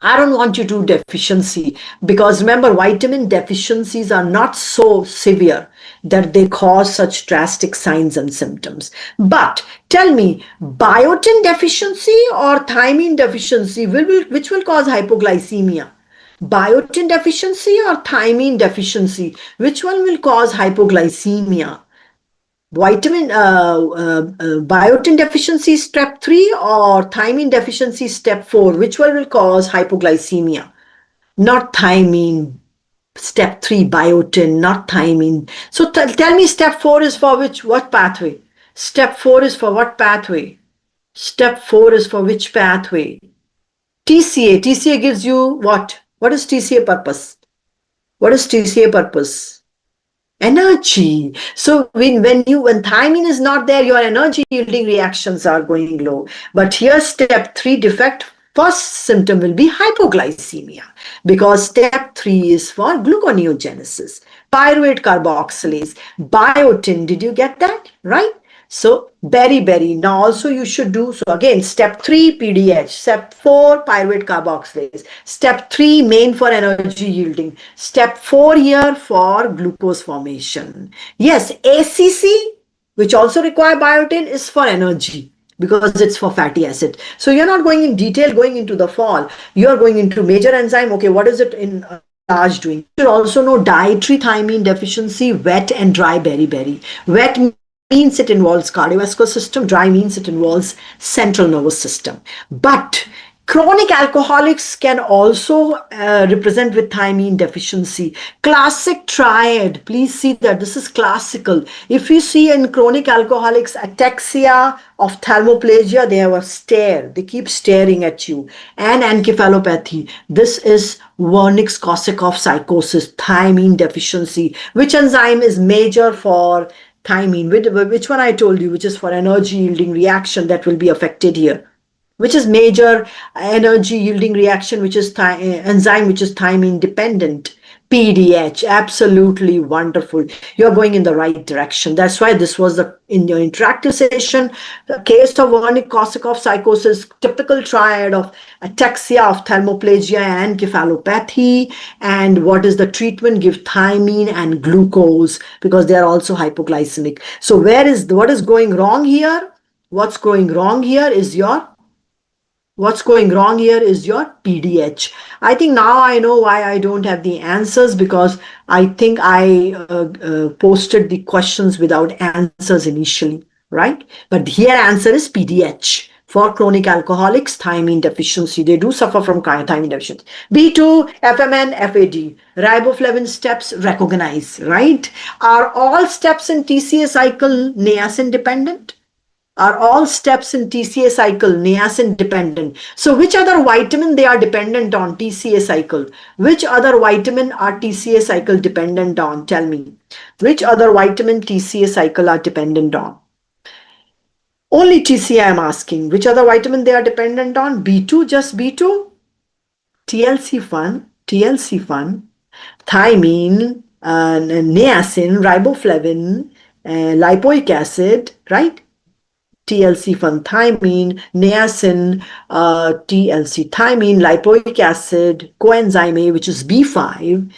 I don't want you to do deficiency, because remember, vitamin deficiencies are not so severe that they cause such drastic signs and symptoms. But tell me, biotin deficiency or thiamine deficiency, which will cause hypoglycemia? Biotin deficiency or thiamine deficiency, which one will cause hypoglycemia? Biotin deficiency step 3 or thiamine deficiency step 4, which one will cause hypoglycemia? Not thiamine. Step 3 biotin, not thiamine. So tell me, step 4 is for what pathway? Step 4 is for what pathway? Step 4 is for which pathway? TCA. TCA gives you what? What is TCA purpose? What is TCA purpose? Energy. So when thiamine is not there, your energy yielding reactions are going low. But here step 3 defect, first symptom will be hypoglycemia, because step 3 is for gluconeogenesis, pyruvate carboxylase, biotin. Did you get that right? So beriberi. Now also you should do, so again, step 3 PDH, step 4 pyruvate carboxylase, step 3 main for energy yielding, step 4 here for glucose formation. Yes, ACC, which also require biotin, is for energy because it's for fatty acid. So you're not going in detail, going into the fall. You're going into major enzyme. Okay, what is it in large doing? You should also know dietary thiamine deficiency, wet and dry beriberi. Wet means it involves cardiovascular system, dry means it involves central nervous system. But chronic alcoholics can also represent with thiamine deficiency. Classic triad, please see that this is classical. If you see in chronic alcoholics ataxia, ophthalmoplegia, they have a stare, they keep staring at you, and encephalopathy. This is Wernicke-Korsakoff psychosis, thiamine deficiency. Which enzyme is major for thiamine? Which one I told you, which is for energy yielding reaction, that will be affected here? Which is major energy yielding reaction, which is enzyme which is thiamine dependent? PDH. Absolutely wonderful. You're going in the right direction. That's why this was in your interactive session, the case of Wernicke-Korsakoff psychosis, typical triad of ataxia, ophthalmoplegia, and encephalopathy. And what is the treatment? Give thiamine and glucose because they are also hypoglycemic. So what is going wrong here? What's going wrong here is your PDH. I think now I know why I don't have the answers, because I think I posted the questions without answers initially, right? But here answer is PDH. For chronic alcoholics, thiamine deficiency. They do suffer from thiamine deficiency. B2, FMN, FAD. Riboflavin steps recognize, right? Are all steps in TCA cycle niacin dependent? Are all steps in TCA cycle niacin dependent? So which other vitamin they are dependent on TCA cycle? Which other vitamin are TCA cycle dependent on? Tell me. Which other vitamin TCA cycle are dependent on? Only TCA I'm asking. Which other vitamin they are dependent on? B2, just B2? TLC-1, thiamine, niacin, riboflavin, lipoic acid, right? TLC-1, thiamine, niacin, TLC, thiamine, lipoic acid, coenzyme A, which is B5,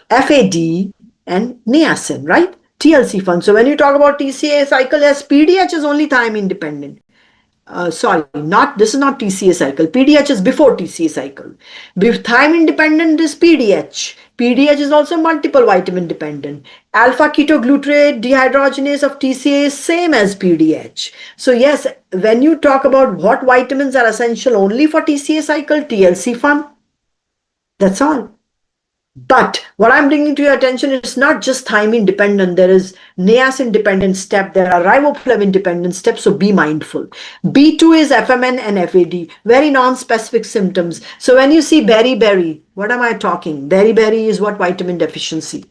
FAD, and niacin, right? TLC-1. So when you talk about TCA cycle, yes, PDH is only thiamine dependent. This is not TCA cycle. PDH is before TCA cycle. Thiamine dependent is PDH. PDH is also multiple vitamin dependent. Alpha ketoglutarate dehydrogenase of TCA is same as PDH. So yes, when you talk about what vitamins are essential only for TCA cycle, TLC-1. That's all. But what I'm bringing to your attention is not just thiamine dependent. There is niacin dependent step. There are riboflavin dependent steps. So be mindful. B2 is FMN and FAD. Very non-specific symptoms. So when you see beriberi, what am I talking? Beriberi is what vitamin deficiency?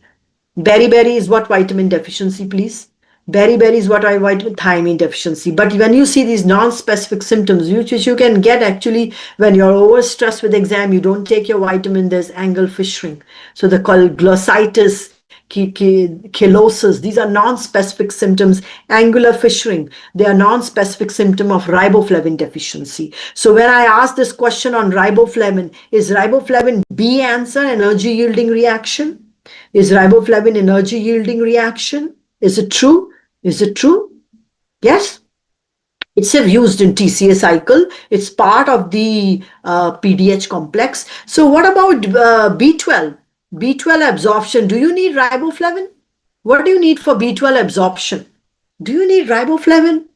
Beriberi is what vitamin deficiency, please? Beriberi is what I write with thiamine deficiency. But when you see these non-specific symptoms, which you can get actually when you're overstressed with exam, you don't take your vitamin, there's angle fissuring. So they're called glossitis, chelosis. These are non-specific symptoms. Angular fissuring, they are non-specific symptom of riboflavin deficiency. So when I ask this question on riboflavin, is riboflavin B answer energy yielding reaction? Is riboflavin energy yielding reaction? Is it true? Is it true? Yes. It's used in TCA cycle. It's part of the PDH complex. So what about B12? B12 absorption. Do you need riboflavin? What do you need for B12 absorption? Do you need riboflavin?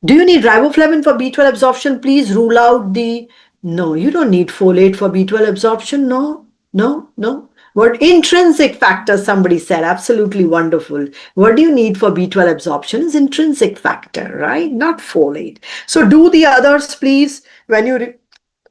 Do you need riboflavin for B12 absorption? Please rule out the... No, you don't need folate for B12 absorption. No, no, no. What intrinsic factor, somebody said, absolutely wonderful. What do you need for B12 absorption is intrinsic factor, right? Not folate. So do the others, please. When you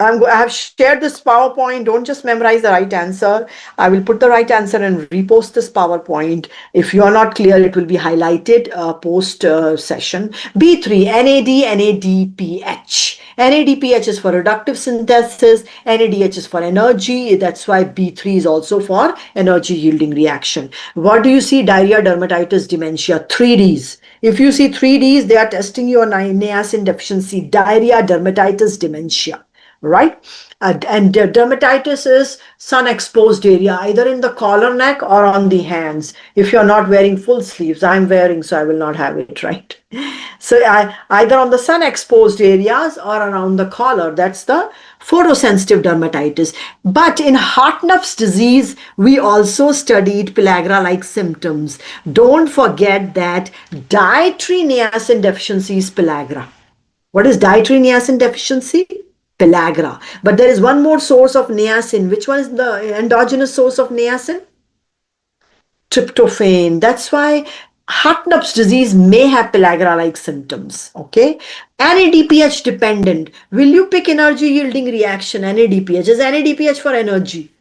I have shared this PowerPoint. Don't just memorize the right answer. I will put the right answer and repost this PowerPoint. If you are not clear, it will be highlighted post session. B3, NAD, NADPH. NADPH is for reductive synthesis. NADH is for energy. That's why B3 is also for energy yielding reaction. What do you see? Diarrhea, dermatitis, dementia. 3Ds. If you see 3Ds, they are testing your niacin deficiency, diarrhea, dermatitis, dementia, right? And dermatitis is sun exposed area, either in the collar neck or on the hands. If you're not wearing full sleeves, I'm wearing, so I will not have it, right? So either on the sun exposed areas or around the collar, that's the photosensitive dermatitis. But in Hartnupp's disease, we also studied pellagra like symptoms. Don't forget that dietary niacin deficiency is pellagra. What is dietary niacin deficiency? Pellagra. But there is one more source of niacin. Which one is the endogenous source of niacin? Tryptophan. That's why Hartnupp's disease may have pellagra-like symptoms. Okay. NADPH dependent. Will you pick energy yielding reaction? NADPH. Is NADPH for energy?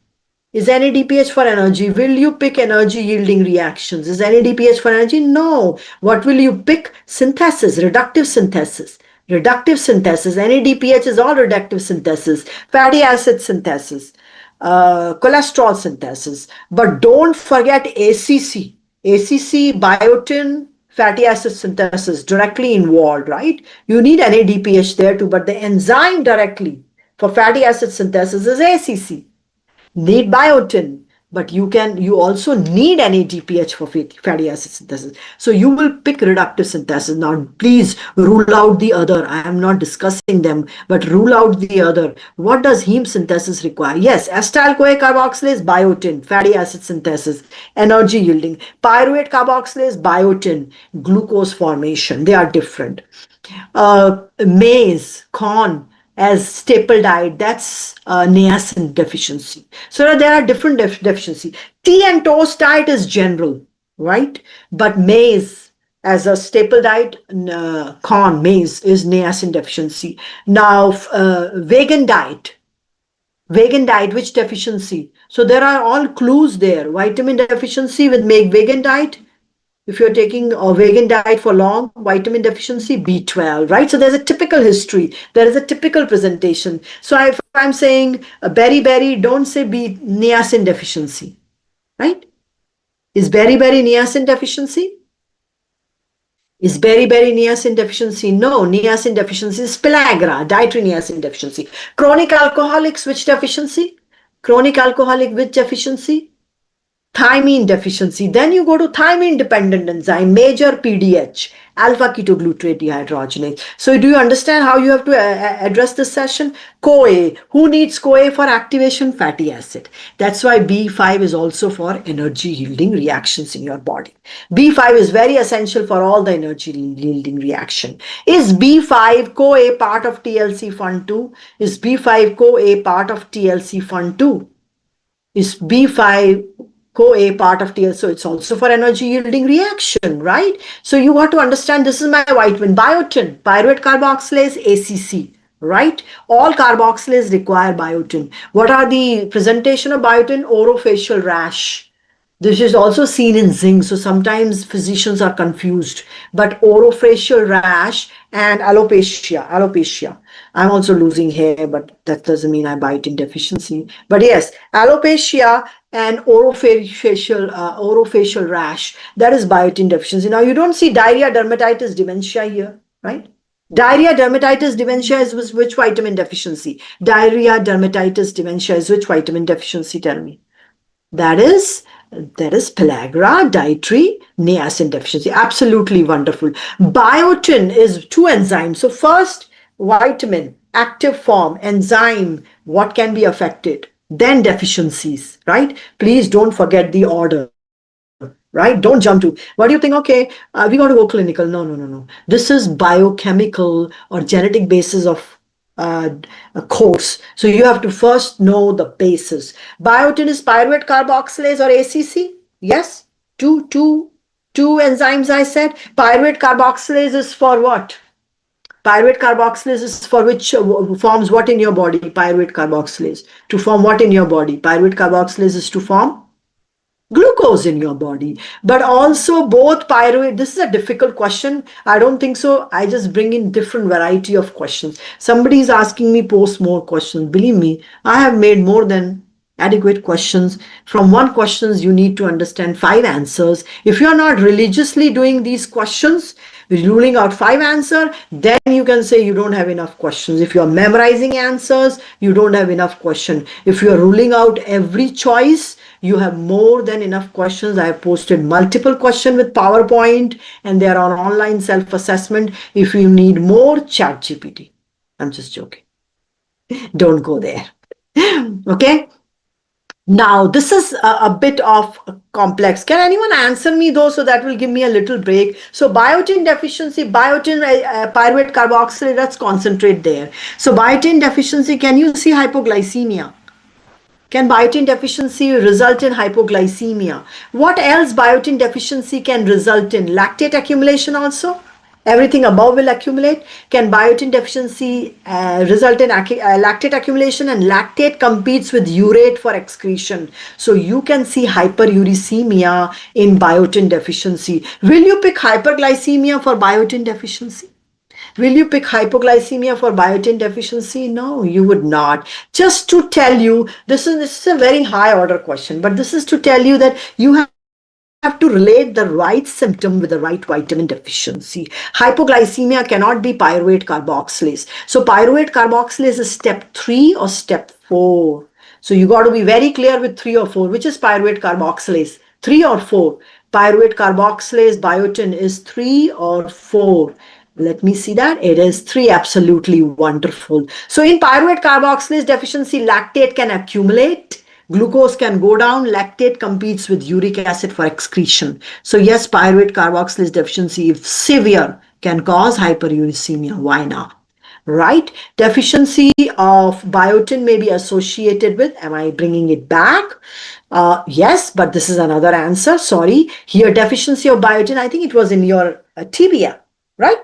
Is NADPH for energy? Will you pick energy yielding reactions? Is NADPH for energy? No. What will you pick? Synthesis, reductive synthesis. Reductive synthesis. NADPH is all reductive synthesis. Fatty acid synthesis. Cholesterol synthesis. But don't forget ACC. ACC, biotin, fatty acid synthesis directly involved, right? You need NADPH there too, but the enzyme directly for fatty acid synthesis is ACC. Need biotin, but you also need NADPH for fatty acid synthesis. So you will pick reductive synthesis. Now please rule out the other. I am not discussing them, but rule out the other. What does heme synthesis require? Yes, acetyl CoA carboxylase, biotin, fatty acid synthesis, energy yielding. Pyruvate carboxylase, biotin, glucose formation. They are different. Maize, corn as staple diet, that's niacin deficiency. So there are different deficiency. Tea and toast diet is general, right? But maize as a staple diet, corn, maize is niacin deficiency. Now, vegan diet, which deficiency? So there are all clues there. Vitamin deficiency with make vegan diet. If you're taking a vegan diet for long, vitamin deficiency, B12, right? So there's a typical history. There is a typical presentation. So if I'm saying berry, don't say niacin deficiency, right? Is berry niacin deficiency? Is berry niacin deficiency? No, niacin deficiency is pellagra, dietary niacin deficiency. Chronic alcoholics, which deficiency? Chronic alcoholic, which deficiency? Thymine deficiency. Then you go to thymine dependent enzyme, major PDH, alpha ketoglutarate dehydrogenase. So do you understand how you have to address this session? CoA. Who needs CoA for activation? Fatty acid. That's why B5 is also for energy yielding reactions in your body. B5 is very essential for all the energy yielding reaction. Is B5 CoA part of TLC fund 2? Is B5 CoA part of TLC fund 2? Is B5 CoA part of TL, so it's also for energy yielding reaction, right? So you have to understand this is my vitamin, biotin, pyruvate carboxylase, ACC, right? All carboxylases require biotin. What are the presentation of biotin? Orofacial rash. This is also seen in zinc, so sometimes physicians are confused. But orofacial rash and alopecia. I'm also losing hair, but that doesn't mean I biotin deficiency. But yes, alopecia and orofacial rash, that is biotin deficiency. Now you don't see diarrhea, dermatitis, dementia here, right? Diarrhea, dermatitis, dementia is which vitamin deficiency? Diarrhea, dermatitis, dementia is which vitamin deficiency? Tell me. That is pellagra, dietary niacin deficiency. Absolutely wonderful. Biotin is two enzymes. So first, vitamin, active form, enzyme, what can be affected? Then deficiencies, right? Please don't forget the order, right? Don't jump to, what do you think? Okay, we got to go clinical. No. This is biochemical or genetic basis of a course. So you have to first know the basis. Biotin is pyruvate carboxylase or ACC. Yes, two enzymes I said. Pyruvate carboxylase is for what? Pyruvate carboxylase is for which forms what in your body? Pyruvate carboxylase. To form what in your body? Pyruvate carboxylase is to form glucose in your body. But also both pyruvate, this is a difficult question. I don't think so. I just bring in different variety of questions. Somebody is asking me post more questions. Believe me, I have made more than adequate questions. From one questions, you need to understand 5 answers. If you are not religiously doing these questions, ruling out 5 answers, then you can say you don't have enough questions. If you are memorizing answers, you don't have enough question. If you are ruling out every choice, you have more than enough questions. I have posted multiple questions with PowerPoint and they are on online self-assessment. If you need more, chat GPT. I'm just joking. Don't go there. Okay. Now, this is a bit of complex. Can anyone answer me though? So that will give me a little break. So biotin deficiency, biotin pyruvate carboxylate, let's concentrate there. So biotin deficiency, can you see hypoglycemia? Can biotin deficiency result in hypoglycemia? What else biotin deficiency can result in? Lactate accumulation also? Everything above will accumulate. Can biotin deficiency result in lactate accumulation? And lactate competes with urate for excretion. So you can see hyperuricemia in biotin deficiency. Will you pick hyperglycemia for biotin deficiency? Will you pick hypoglycemia for biotin deficiency? No, you would not. Just to tell you, this is a very high order question, but this is to tell you that you have to relate the right symptom with the right vitamin deficiency. Hypoglycemia cannot be pyruvate carboxylase. So pyruvate carboxylase is step 3 or step 4. So you got to be very clear with 3 or 4. Which is pyruvate carboxylase? 3 or 4? Pyruvate carboxylase biotin is 3 or 4? Let me see that. It is 3. Absolutely wonderful. So in pyruvate carboxylase deficiency, lactate can accumulate. Glucose can go down. Lactate competes with uric acid for excretion. So yes, pyruvate carboxylase deficiency, if severe, can cause hyperuricemia. Why not? Right? Deficiency of biotin may be associated with, am I bringing it back? Yes, but this is another answer. Sorry. Here, deficiency of biotin, I think it was in your TBL, right?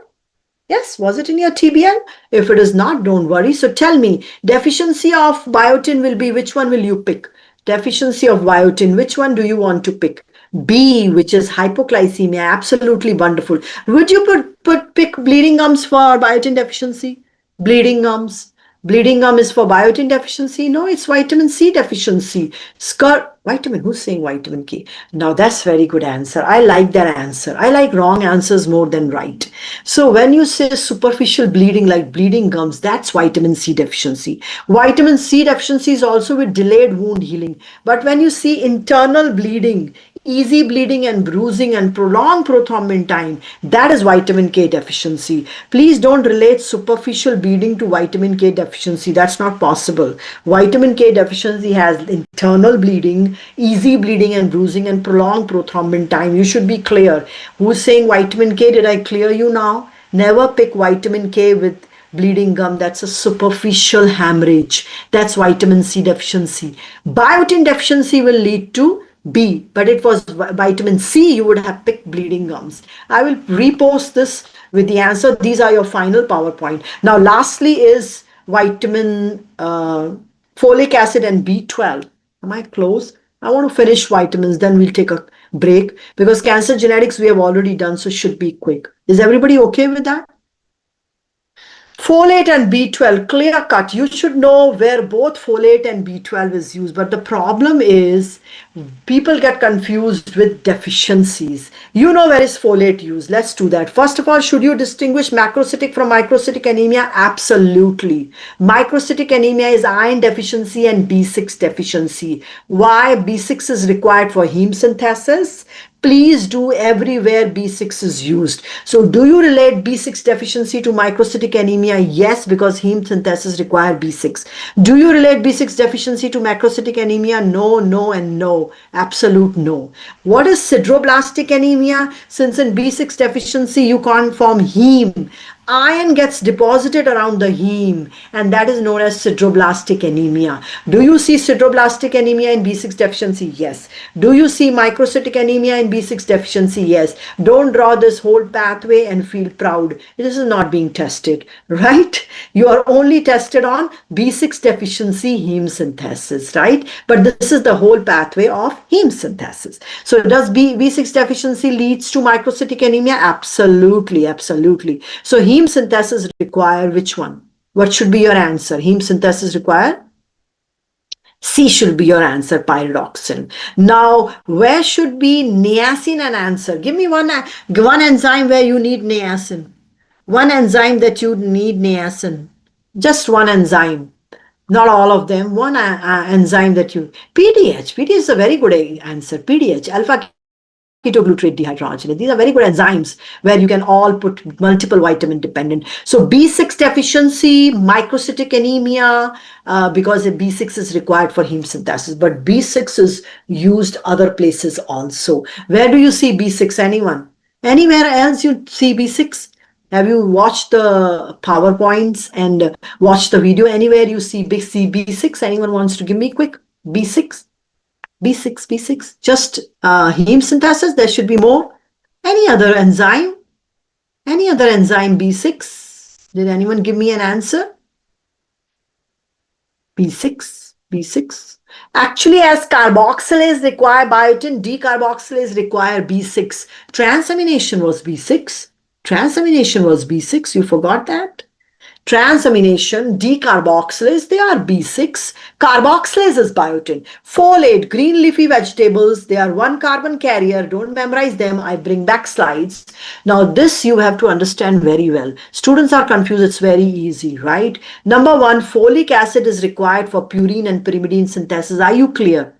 Yes, was it in your TBL? If it is not, don't worry. So tell me, deficiency of biotin will be, which one will you pick? Deficiency of biotin, which one do you want to pick? B, which is hypoglycemia. Absolutely wonderful. Would you pick bleeding gums for biotin deficiency? Bleeding gums. Bleeding gum is for biotin deficiency? No, it's vitamin C deficiency. Vitamin, who's saying vitamin K? Now that's very good answer. I like that answer. I like wrong answers more than right. So when you say superficial bleeding like bleeding gums, that's vitamin C deficiency. Vitamin C deficiency is also with delayed wound healing. But when you see internal bleeding, easy bleeding and bruising and prolonged prothrombin time, that is vitamin K deficiency. Please don't relate superficial bleeding to vitamin K deficiency. That's not possible. Vitamin K deficiency has internal bleeding, easy bleeding and bruising and prolonged prothrombin time. You should be clear. Who's saying vitamin K? Did I clear you now? Never pick vitamin K with bleeding gum. That's a superficial hemorrhage. That's vitamin C deficiency. Biotin deficiency will lead to B, but it was vitamin C, you would have picked bleeding gums. I will repost this with the answer. These are your final PowerPoint. Now, lastly is vitamin folic acid and B12. Am I close? I want to finish vitamins, then we'll take a break because cancer genetics we have already done, so should be quick. Is everybody okay with that? Folate and B12, clear cut. You should know where both folate and B12 is used. But the problem is people get confused with deficiencies. You know where is folate used. Let's do that. First of all, should you distinguish macrocytic from microcytic anemia? Absolutely. Microcytic anemia is iron deficiency and B6 deficiency. Why? B6 is required for heme synthesis. Please do everywhere B6 is used. So do you relate B6 deficiency to microcytic anemia? Yes, because heme synthesis require B6. Do you relate B6 deficiency to macrocytic anemia? No, no, and no. Absolute no. What is sideroblastic anemia? Since in B6 deficiency you can't form heme, iron gets deposited around the heme, and that is known as sideroblastic anemia. Do you see sideroblastic anemia in B6 deficiency? Yes. Do you see microcytic anemia in B6 deficiency? Yes. Don't draw this whole pathway and feel proud. This is not being tested, right? You are only tested on B6 deficiency heme synthesis, right? But this is the whole pathway of heme synthesis. So does B6 deficiency leads to microcytic anemia? Absolutely, absolutely. So heme synthesis require which one? What should be your answer? Heme synthesis require? C should be your answer, pyridoxine. Now, where should be niacin an answer? Give me one enzyme where you need niacin. One enzyme that you need niacin. Just one enzyme. Not all of them. One enzyme that you... PDH. PDH is a very good answer. PDH, alpha ketoglutarate dehydrogenase. These are very good enzymes where you can all put multiple vitamin dependent. So B6 deficiency, microcytic anemia, because B6 is required for heme synthesis, but B6 is used other places also. Where do you see B6? Anyone? Anywhere else you see B6? Have you watched the PowerPoints and watched the video? Anywhere you see B6? Anyone wants to give me quick? B6? B6, just heme synthesis. There should be more. Any other enzyme? Any other enzyme B6? Did anyone give me an answer? B6. Actually, as carboxylase require biotin, decarboxylase require B6. Transamination was B6. Transamination was B6. You forgot that? Transamination, decarboxylase, they are B6. Carboxylase is biotin. Folate, green leafy vegetables, they are one carbon carrier. Don't memorize them. I bring back slides. Now this you have to understand very well. Students are confused. It's very easy, right? Number one, folic acid is required for purine and pyrimidine synthesis. Are you clear?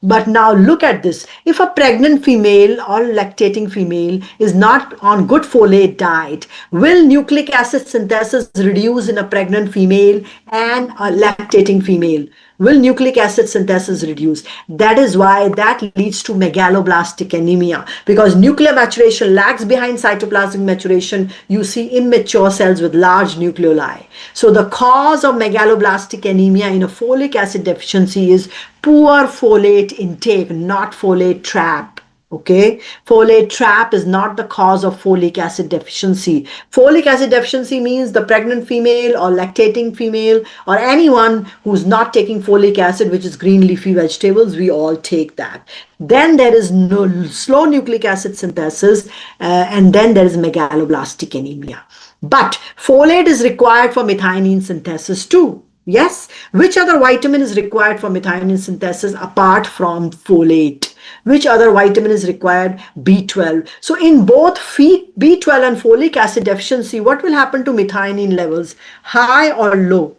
But now look at this. If a pregnant female or lactating female is not on good folate diet, will nucleic acid synthesis reduce in a pregnant female and a lactating female? Will nucleic acid synthesis reduce? That is why that leads to megaloblastic anemia, because nuclear maturation lags behind cytoplasmic maturation. You see immature cells with large nucleoli. So the cause of megaloblastic anemia in a folic acid deficiency is poor folate intake, not folate trap. Okay, folate trap is not the cause of folic acid deficiency. Folic acid deficiency means the pregnant female or lactating female or anyone who's not taking folic acid, which is green leafy vegetables. We all take that. Then there is no slow nucleic acid synthesis, and then there is megaloblastic anemia. But folate is required for methionine synthesis too. Yes. Which other vitamin is required for methionine synthesis apart from folate? Which other vitamin is required? B12. So in both B12 and folic acid deficiency, what will happen to methionine levels? High or low?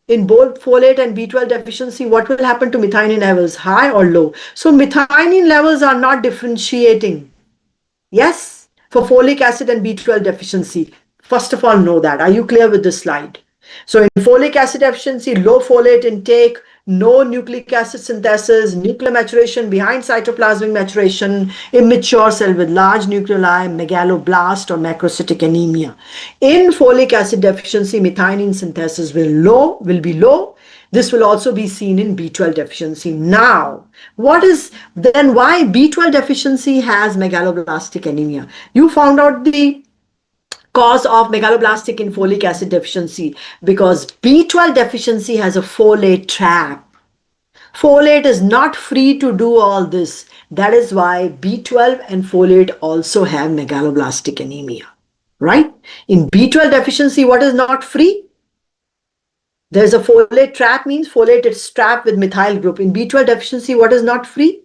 In both folate and B12 deficiency, what will happen to methionine levels? High or low? So methionine levels are not differentiating. Yes, for folic acid and B12 deficiency. First of all, know that. Are you clear with this slide? So in folic acid deficiency, low folate intake, no nucleic acid synthesis, nuclear maturation behind cytoplasmic maturation, immature cell with large nucleoli, megaloblast or macrocytic anemia. In folic acid deficiency, methionine synthesis will be low. This will also be seen in B12 deficiency. Now, why B12 deficiency has megaloblastic anemia? You found out the cause of megaloblastic in folic acid deficiency because B12 deficiency has a folate trap. Folate is not free to do all this. That is why B12 and folate also have megaloblastic anemia, right? In B12 deficiency, what is not free? There's a folate trap, means folate is trapped with methyl group. In B12 deficiency, what is not free?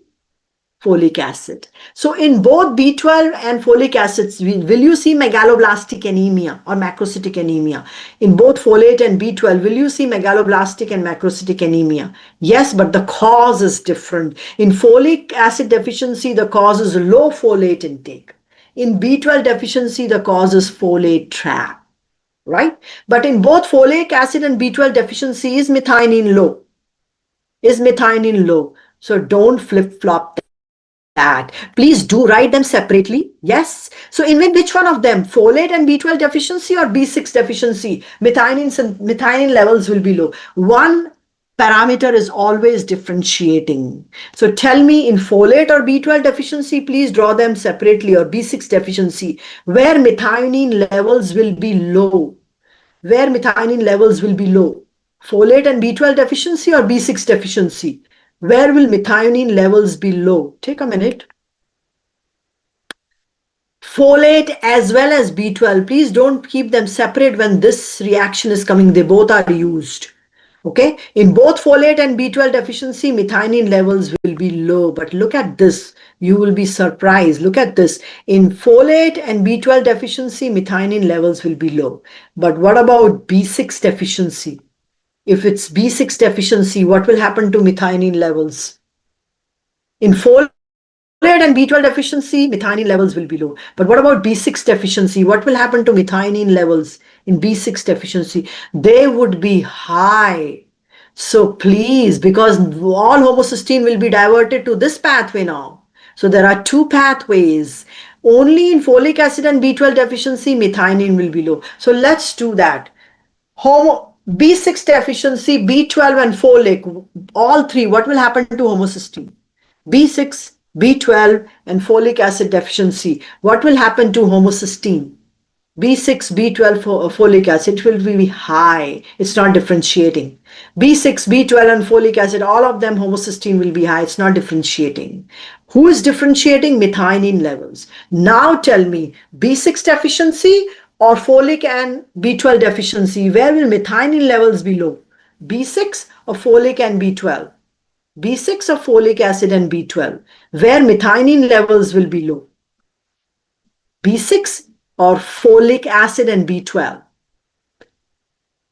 Folic acid. So in both B12 and folic acids, will you see megaloblastic anemia or macrocytic anemia? In both folate and B12, will you see megaloblastic and macrocytic anemia? Yes, but the cause is different. In folic acid deficiency, the cause is low folate intake. In B12 deficiency, the cause is folate trap, right? But in both folic acid and B12 deficiency, is methionine low? So don't flip-flop that. Please do write them separately. Yes. So in which one of them? Folate and B12 deficiency or B6 deficiency? Methionine levels will be low. One parameter is always differentiating. So tell me, in folate or B12 deficiency, please draw them separately, or B6 deficiency, where methionine levels will be low. Where methionine levels will be low. Folate and B12 deficiency or B6 deficiency? Where will methionine levels be low? Take a minute. Folate as well as B12. Please don't keep them separate when this reaction is coming. They both are used. Okay. In both folate and B12 deficiency, methionine levels will be low. But look at this. You will be surprised. Look at this. In folate and B12 deficiency, methionine levels will be low. But what about B6 deficiency? If it's B6 deficiency, what will happen to methionine levels? In folate and B12 deficiency, methionine levels will be low. But what about B6 deficiency? What will happen to methionine levels in B6 deficiency? They would be high. So please, because all homocysteine will be diverted to this pathway now. So there are two pathways. Only in folic acid and B12 deficiency, methionine will be low. So let's do that. B6 deficiency, B12 and folic, all three, what will happen to homocysteine? B6, B12 and folic acid deficiency, what will happen to homocysteine? B6, B12 folic acid will be high. It's not differentiating. B6, B12 and folic acid, all of them homocysteine will be high. It's not differentiating. Who is differentiating? Methionine levels. Now tell me, B6 deficiency or folic and B12 deficiency, where will methionine levels be low? B6 or folic and B12? B6 or folic acid and B12, where methionine levels will be low? B6 or folic acid and B12?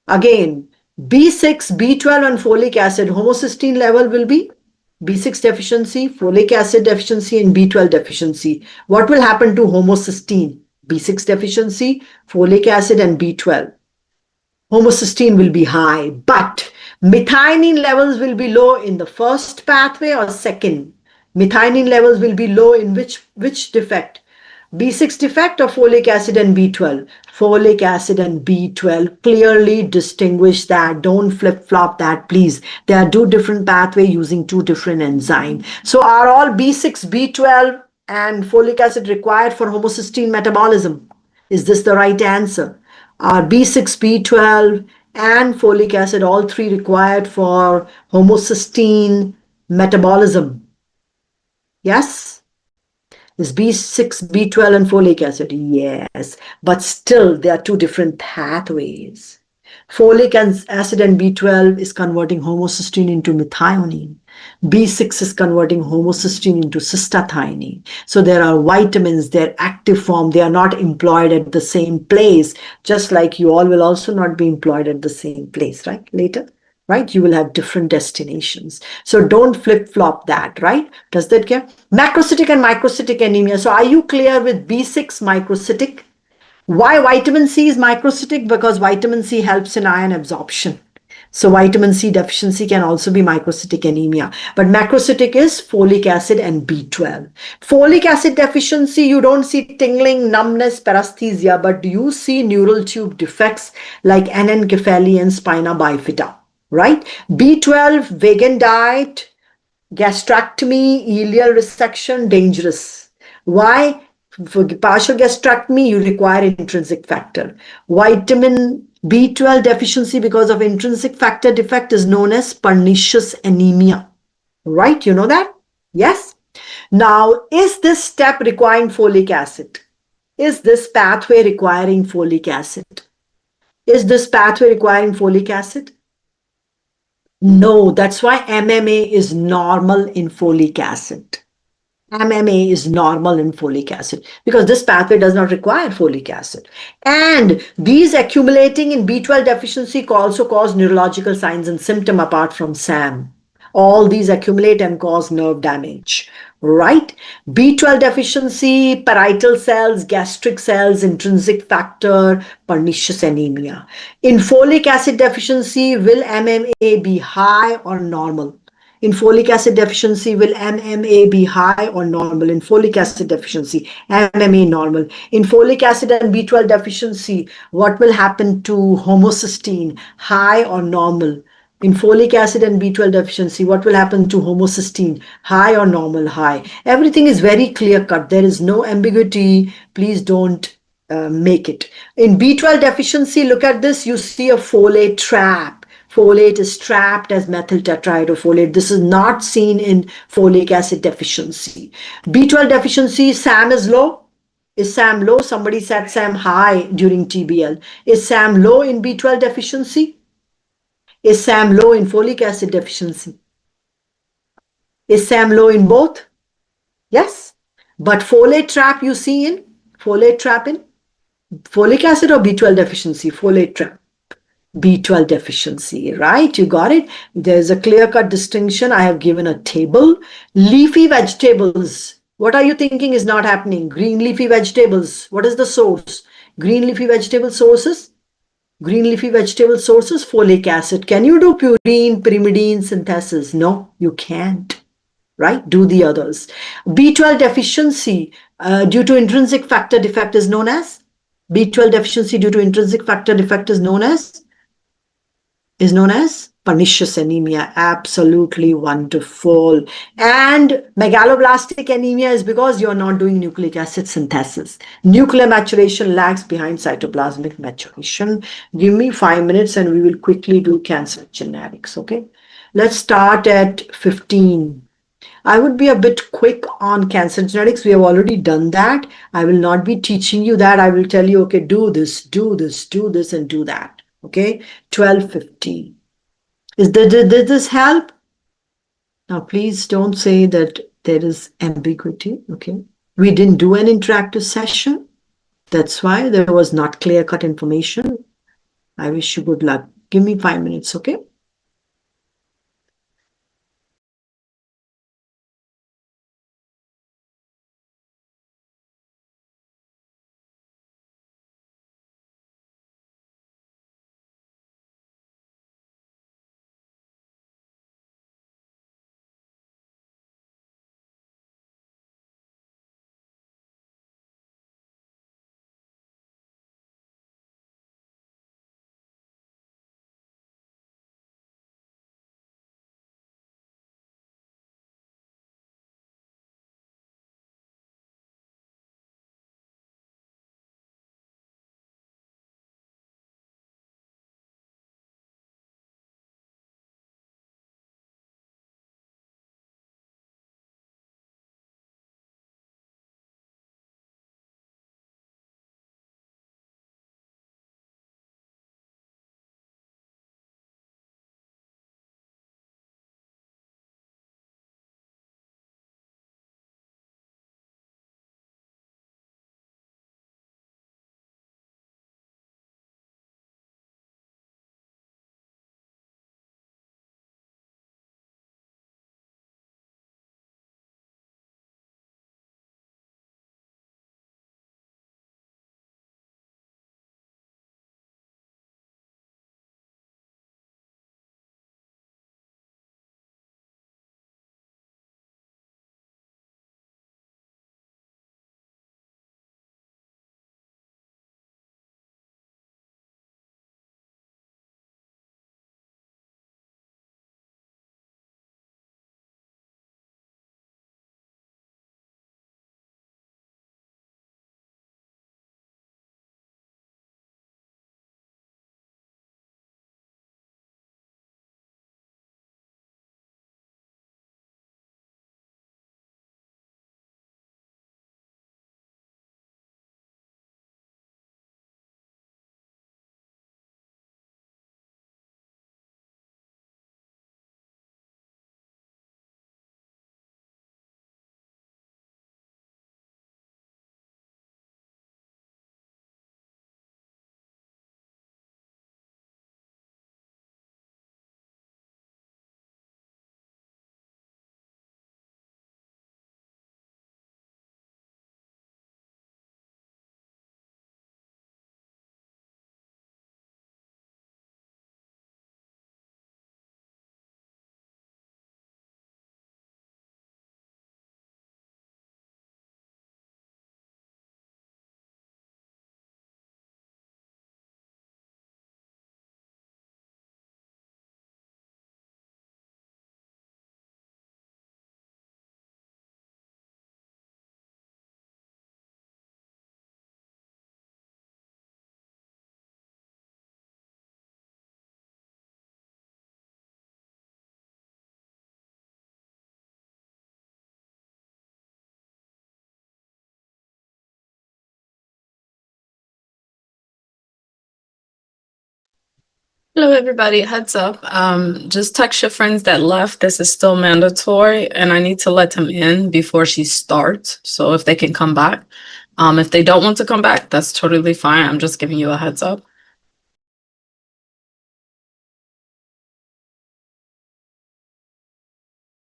Again, B6, B12 and folic acid, homocysteine level will be B6 deficiency, folic acid deficiency and B12 deficiency. What will happen to homocysteine? B6 deficiency, folic acid and B12. Homocysteine will be high, but methionine levels will be low in the first pathway or second. Methionine levels will be low in which defect? B6 defect or folic acid and B12? Folic acid and B12. Clearly distinguish that. Don't flip-flop that, please. There are two different pathways using two different enzymes. So are all B6, B12 and folic acid required for homocysteine metabolism? Is this the right answer? Are B6, B12 and folic acid all three required for homocysteine metabolism? Yes? Is B6, B12 and folic acid? Yes, but still there are two different pathways. Folic acid and B12 is converting homocysteine into methionine. B6 is converting homocysteine into cystathionine. So there are vitamins, their active form, they are not employed at the same place, just like you all will also not be employed at the same place, right? Later. Right? You will have different destinations. So don't flip-flop that, right? Does that get? Macrocytic and microcytic anemia. So are you clear with B6 microcytic? Why vitamin C is microcytic? Because vitamin C helps in iron absorption. So vitamin C deficiency can also be microcytic anemia. But macrocytic is folic acid and B12. Folic acid deficiency, you don't see tingling, numbness, paresthesia, but you see neural tube defects like anencephaly and spina bifida. Right? B12, vegan diet, gastrectomy, ileal resection, dangerous. Why? For partial gastrectomy, you require intrinsic factor. Vitamin B12 deficiency because of intrinsic factor defect is known as pernicious anemia. Right? You know that? Yes? Now, is this step requiring folic acid? Is this pathway requiring folic acid? Is this pathway requiring folic acid? No, that's why MMA is normal in folic acid. MMA is normal in folic acid because this pathway does not require folic acid. And these accumulating in B12 deficiency also cause neurological signs and symptoms apart from SAM. All these accumulate and cause nerve damage, right? B12 deficiency, parietal cells, gastric cells, intrinsic factor, pernicious anemia. In folic acid deficiency, will MMA be high or normal? In folic acid deficiency, will MMA be high or normal? In folic acid deficiency, MMA normal. In folic acid and B12 deficiency, what will happen to homocysteine? High or normal? In folic acid and B12 deficiency, what will happen to homocysteine? High or normal? High. Everything is very clear cut. There is no ambiguity. Please don't make it. In B12 deficiency, look at this. You see a folate trap. Folate is trapped as methyl tetrahydrofolate. This is not seen in folic acid deficiency. B12 deficiency, SAM is low. Is SAM low? Somebody said SAM high during TBL. Is SAM low in B12 deficiency? Is SAM low in folic acid deficiency? Is SAM low in both? Yes. But folate trap you see in? Folate trap in? Folic acid or B12 deficiency? Folate trap. B12 deficiency, right? You got it? There's a clear-cut distinction. I have given a table. Leafy vegetables. What are you thinking is not happening? Green leafy vegetables. What is the source? Green leafy vegetable sources? Green leafy vegetable sources, folic acid. Can you do purine, pyrimidine synthesis? No, you can't. Right? Do the others. B12 deficiency due to intrinsic factor defect is known as? B12 deficiency due to intrinsic factor defect is known as pernicious anemia. Absolutely wonderful. And megaloblastic anemia is because you're not doing nucleic acid synthesis. Nuclear maturation lags behind cytoplasmic maturation. Give me 5 minutes and we will quickly do cancer genetics. Okay. Let's start at 15. I would be a bit quick on cancer genetics. We have already done that. I will not be teaching you that. I will tell you, okay, do this, do this, do this, and do that. Okay, 12:15. Did this help? Now, please don't say that there is ambiguity. Okay, we didn't do an interactive session. That's why there was not clear-cut information. I wish you good luck. Give me 5 minutes, okay? Hello, everybody. Heads up. Just text your friends that left. This is still mandatory, and I need to let them in before she starts. So if they can come back. If they don't want to come back, that's totally fine. I'm just giving you a heads up.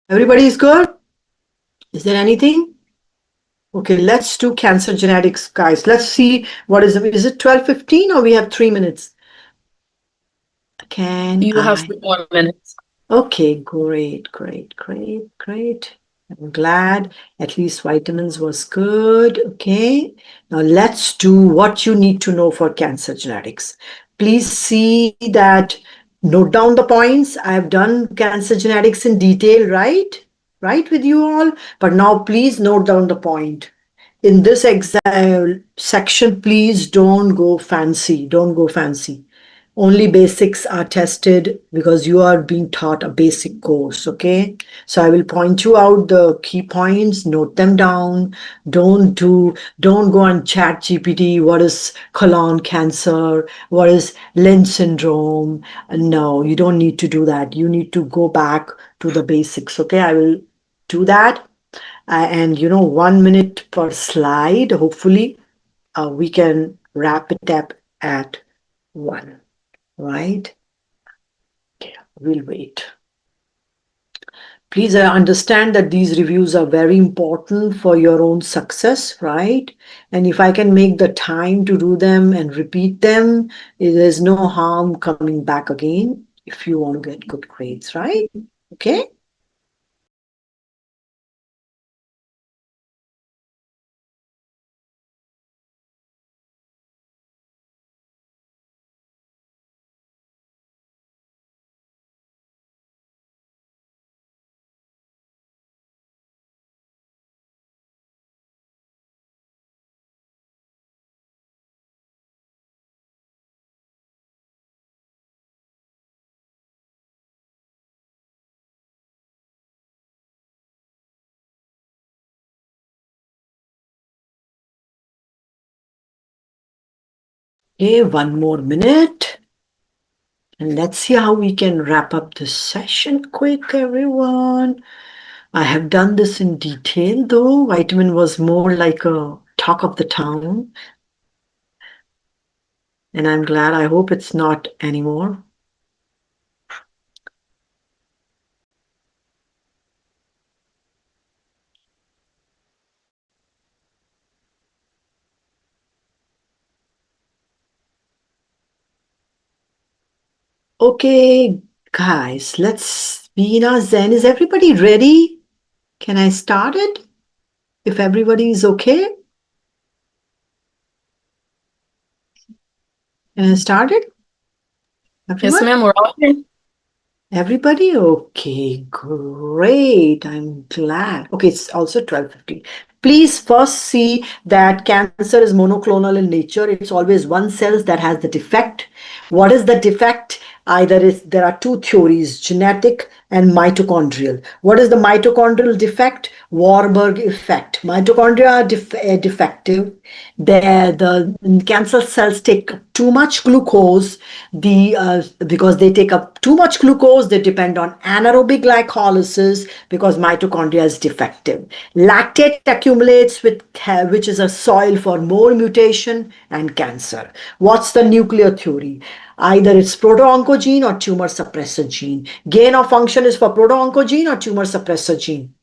Everybody is good? Is there anything? Okay, let's do cancer genetics, guys. Let's see what is it 12:15 or we have 3 minutes? Can You have I? 4 minutes. Okay, great. I'm glad at least vitamins was good. Okay, now let's do what you need to know for cancer genetics. Please see that, note down the points. I have done cancer genetics in detail, right? Right with you all. But now please note down the point. In this section, please don't go fancy. Don't go fancy. Only basics are tested because you are being taught a basic course. Okay, so I will point you out the key points, note them down. Don't go on chat GPT. What is colon cancer? What is Lynch syndrome? No, you don't need to do that. You need to go back to the basics. Okay, I will do that. And 1 minute per slide. Hopefully we can wrap it up at 1. Right? Okay, we'll wait. Please understand that these reviews are very important for your own success, right? And if I can make the time to do them and repeat them, there's no harm coming back again if you want to get good grades, right? Okay. Okay, 1 more minute. And let's see how we can wrap up this session quick, everyone. I have done this in detail, though. Vitamin was more like a talk of the town. And I'm glad. I hope it's not anymore. Okay, guys, let's be in our zen. Is everybody ready? Can I start it? If everybody is okay? Can I start it? Yes, Everyone? ma'am. We're all here. Everybody? Okay, great. I'm glad. Okay, it's also 12:50. Please first see that cancer is monoclonal in nature. It's always one cell that has the defect. What is the defect? There are two theories, genetic and mitochondrial. What is the mitochondrial defect? Warburg effect. Mitochondria are defective. The cancer cells take too much glucose. Because they take up too much glucose, they depend on anaerobic glycolysis because mitochondria is defective. Lactate accumulates which is a soil for more mutation and cancer. What's the nuclear theory? Either it's proto-oncogene or tumor suppressor gene. Gain of function is for proto-oncogene or tumor suppressor gene.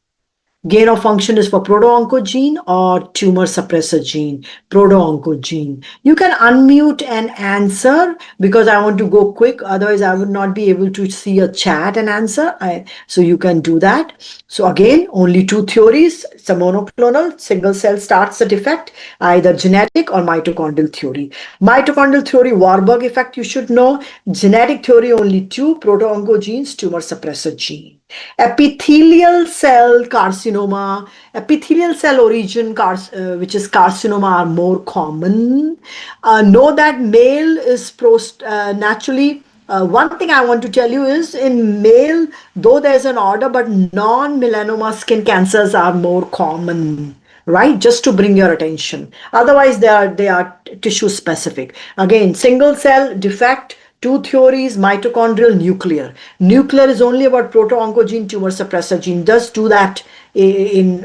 Gain of function is for proto-oncogene or tumor suppressor gene, proto-oncogene. You can unmute and answer because I want to go quick. Otherwise, I would not be able to see a chat and answer. So you can do that. So again, only two theories. It's a monoclonal, single cell starts the defect, either genetic or mitochondrial theory. Mitochondrial theory, Warburg effect, you should know. Genetic theory, only two, proto-oncogenes, tumor suppressor gene. Epithelial cell carcinoma, epithelial cell origin, which is carcinoma, are more common. Know that male is naturally. One thing I want to tell you is in male, though there's an order, but non-melanoma skin cancers are more common, right? Just to bring your attention. Otherwise, they are tissue specific. Again, single cell defect, Two theories, mitochondrial, nuclear. Nuclear is only about proto-oncogene, tumor suppressor gene. Does do that in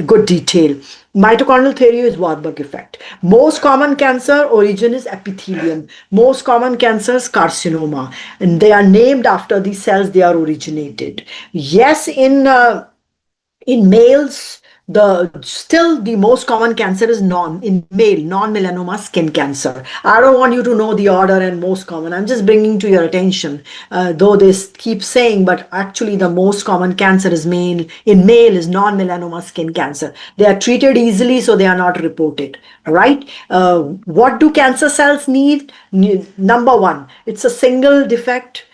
good detail. Mitochondrial theory is Warburg effect. Most common cancer origin is epithelium. Most common cancers carcinoma, and they are named after the cells they are originated. Yes, in males, the most common cancer is non-melanoma skin cancer. I don't want you to know the order and most common. I'm just bringing to your attention, though they keep saying, but actually the most common cancer is male is non-melanoma skin cancer. They are treated easily, so they are not reported. All right. What do cancer cells need? Number one, it's a single defect,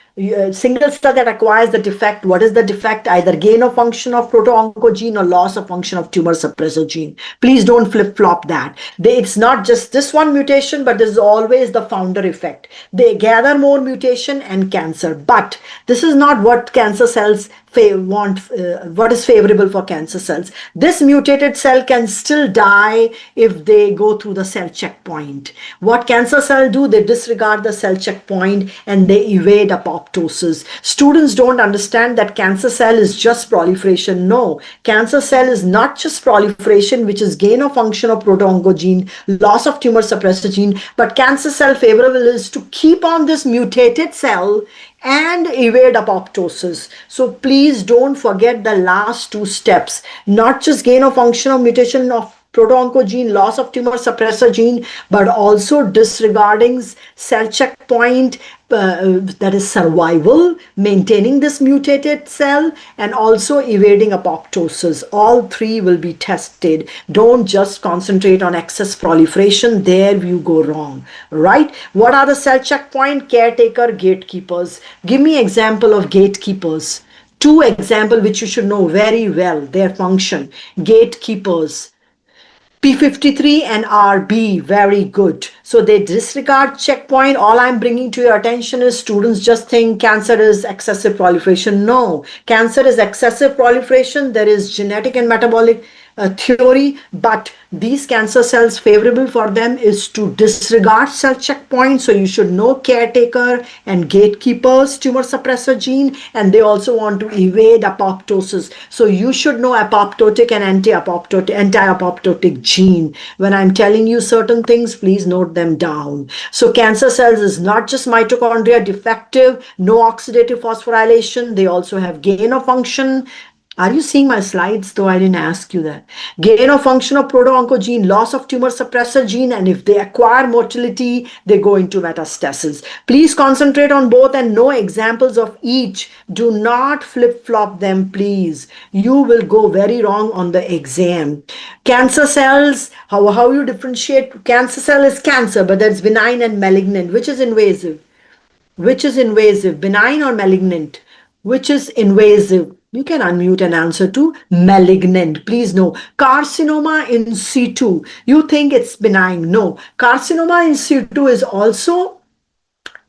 single cell that acquires the defect. What is the defect? Either gain of function of proto-oncogene or loss of function of tumor suppressor gene. Please don't flip-flop that. It's not just this one mutation, but this is always the founder effect. They gather more mutation and cancer. But this is not what cancer cells want, what is favorable for cancer cells. This mutated cell can still die if they go through the cell checkpoint. What cancer cells do, they disregard the cell checkpoint and they evade apoptosis. Students don't understand that cancer cell is just proliferation. No, cancer cell is not just proliferation, which is gain of function of proto-oncogene, loss of tumor suppressor gene, but cancer cell favorable is to keep on this mutated cell and evade apoptosis. So please don't forget the last two steps, not just gain of function of mutation of proto-oncogene, loss of tumor suppressor gene, but also disregarding cell checkpoint, that is survival, maintaining this mutated cell, and also evading apoptosis. All three will be tested. Don't just concentrate on excess proliferation. There you go wrong, right? What are the cell checkpoint? Caretaker, gatekeepers. Give me example of gatekeepers. Two example which you should know very well, their function. Gatekeepers. P53 and RB, very good. So they disregard checkpoint. All I'm bringing to your attention is students just think cancer is excessive proliferation. No, cancer is excessive proliferation. There is genetic and metabolic theory, but these cancer cells, favorable for them is to disregard cell checkpoint. So you should know caretaker and gatekeepers, tumor suppressor gene, and they also want to evade apoptosis. So you should know apoptotic and anti-apoptotic gene. When I'm telling you certain things, please note them down. So cancer cells is not just mitochondria defective, no oxidative phosphorylation. They also have gain of function. Are you seeing my slides? Though I didn't ask you that. Gain of function of proto-oncogene, loss of tumor suppressor gene, and if they acquire motility, they go into metastasis. Please concentrate on both and know examples of each. Do not flip-flop them, please. You will go very wrong on the exam. Cancer cells, how you differentiate? Cancer cell is cancer, but that's benign and malignant. Which is invasive? Which is invasive, benign or malignant? Which is invasive? You can unmute and answer to malignant. Please know. Carcinoma in situ. You think it's benign. No. Carcinoma in situ is also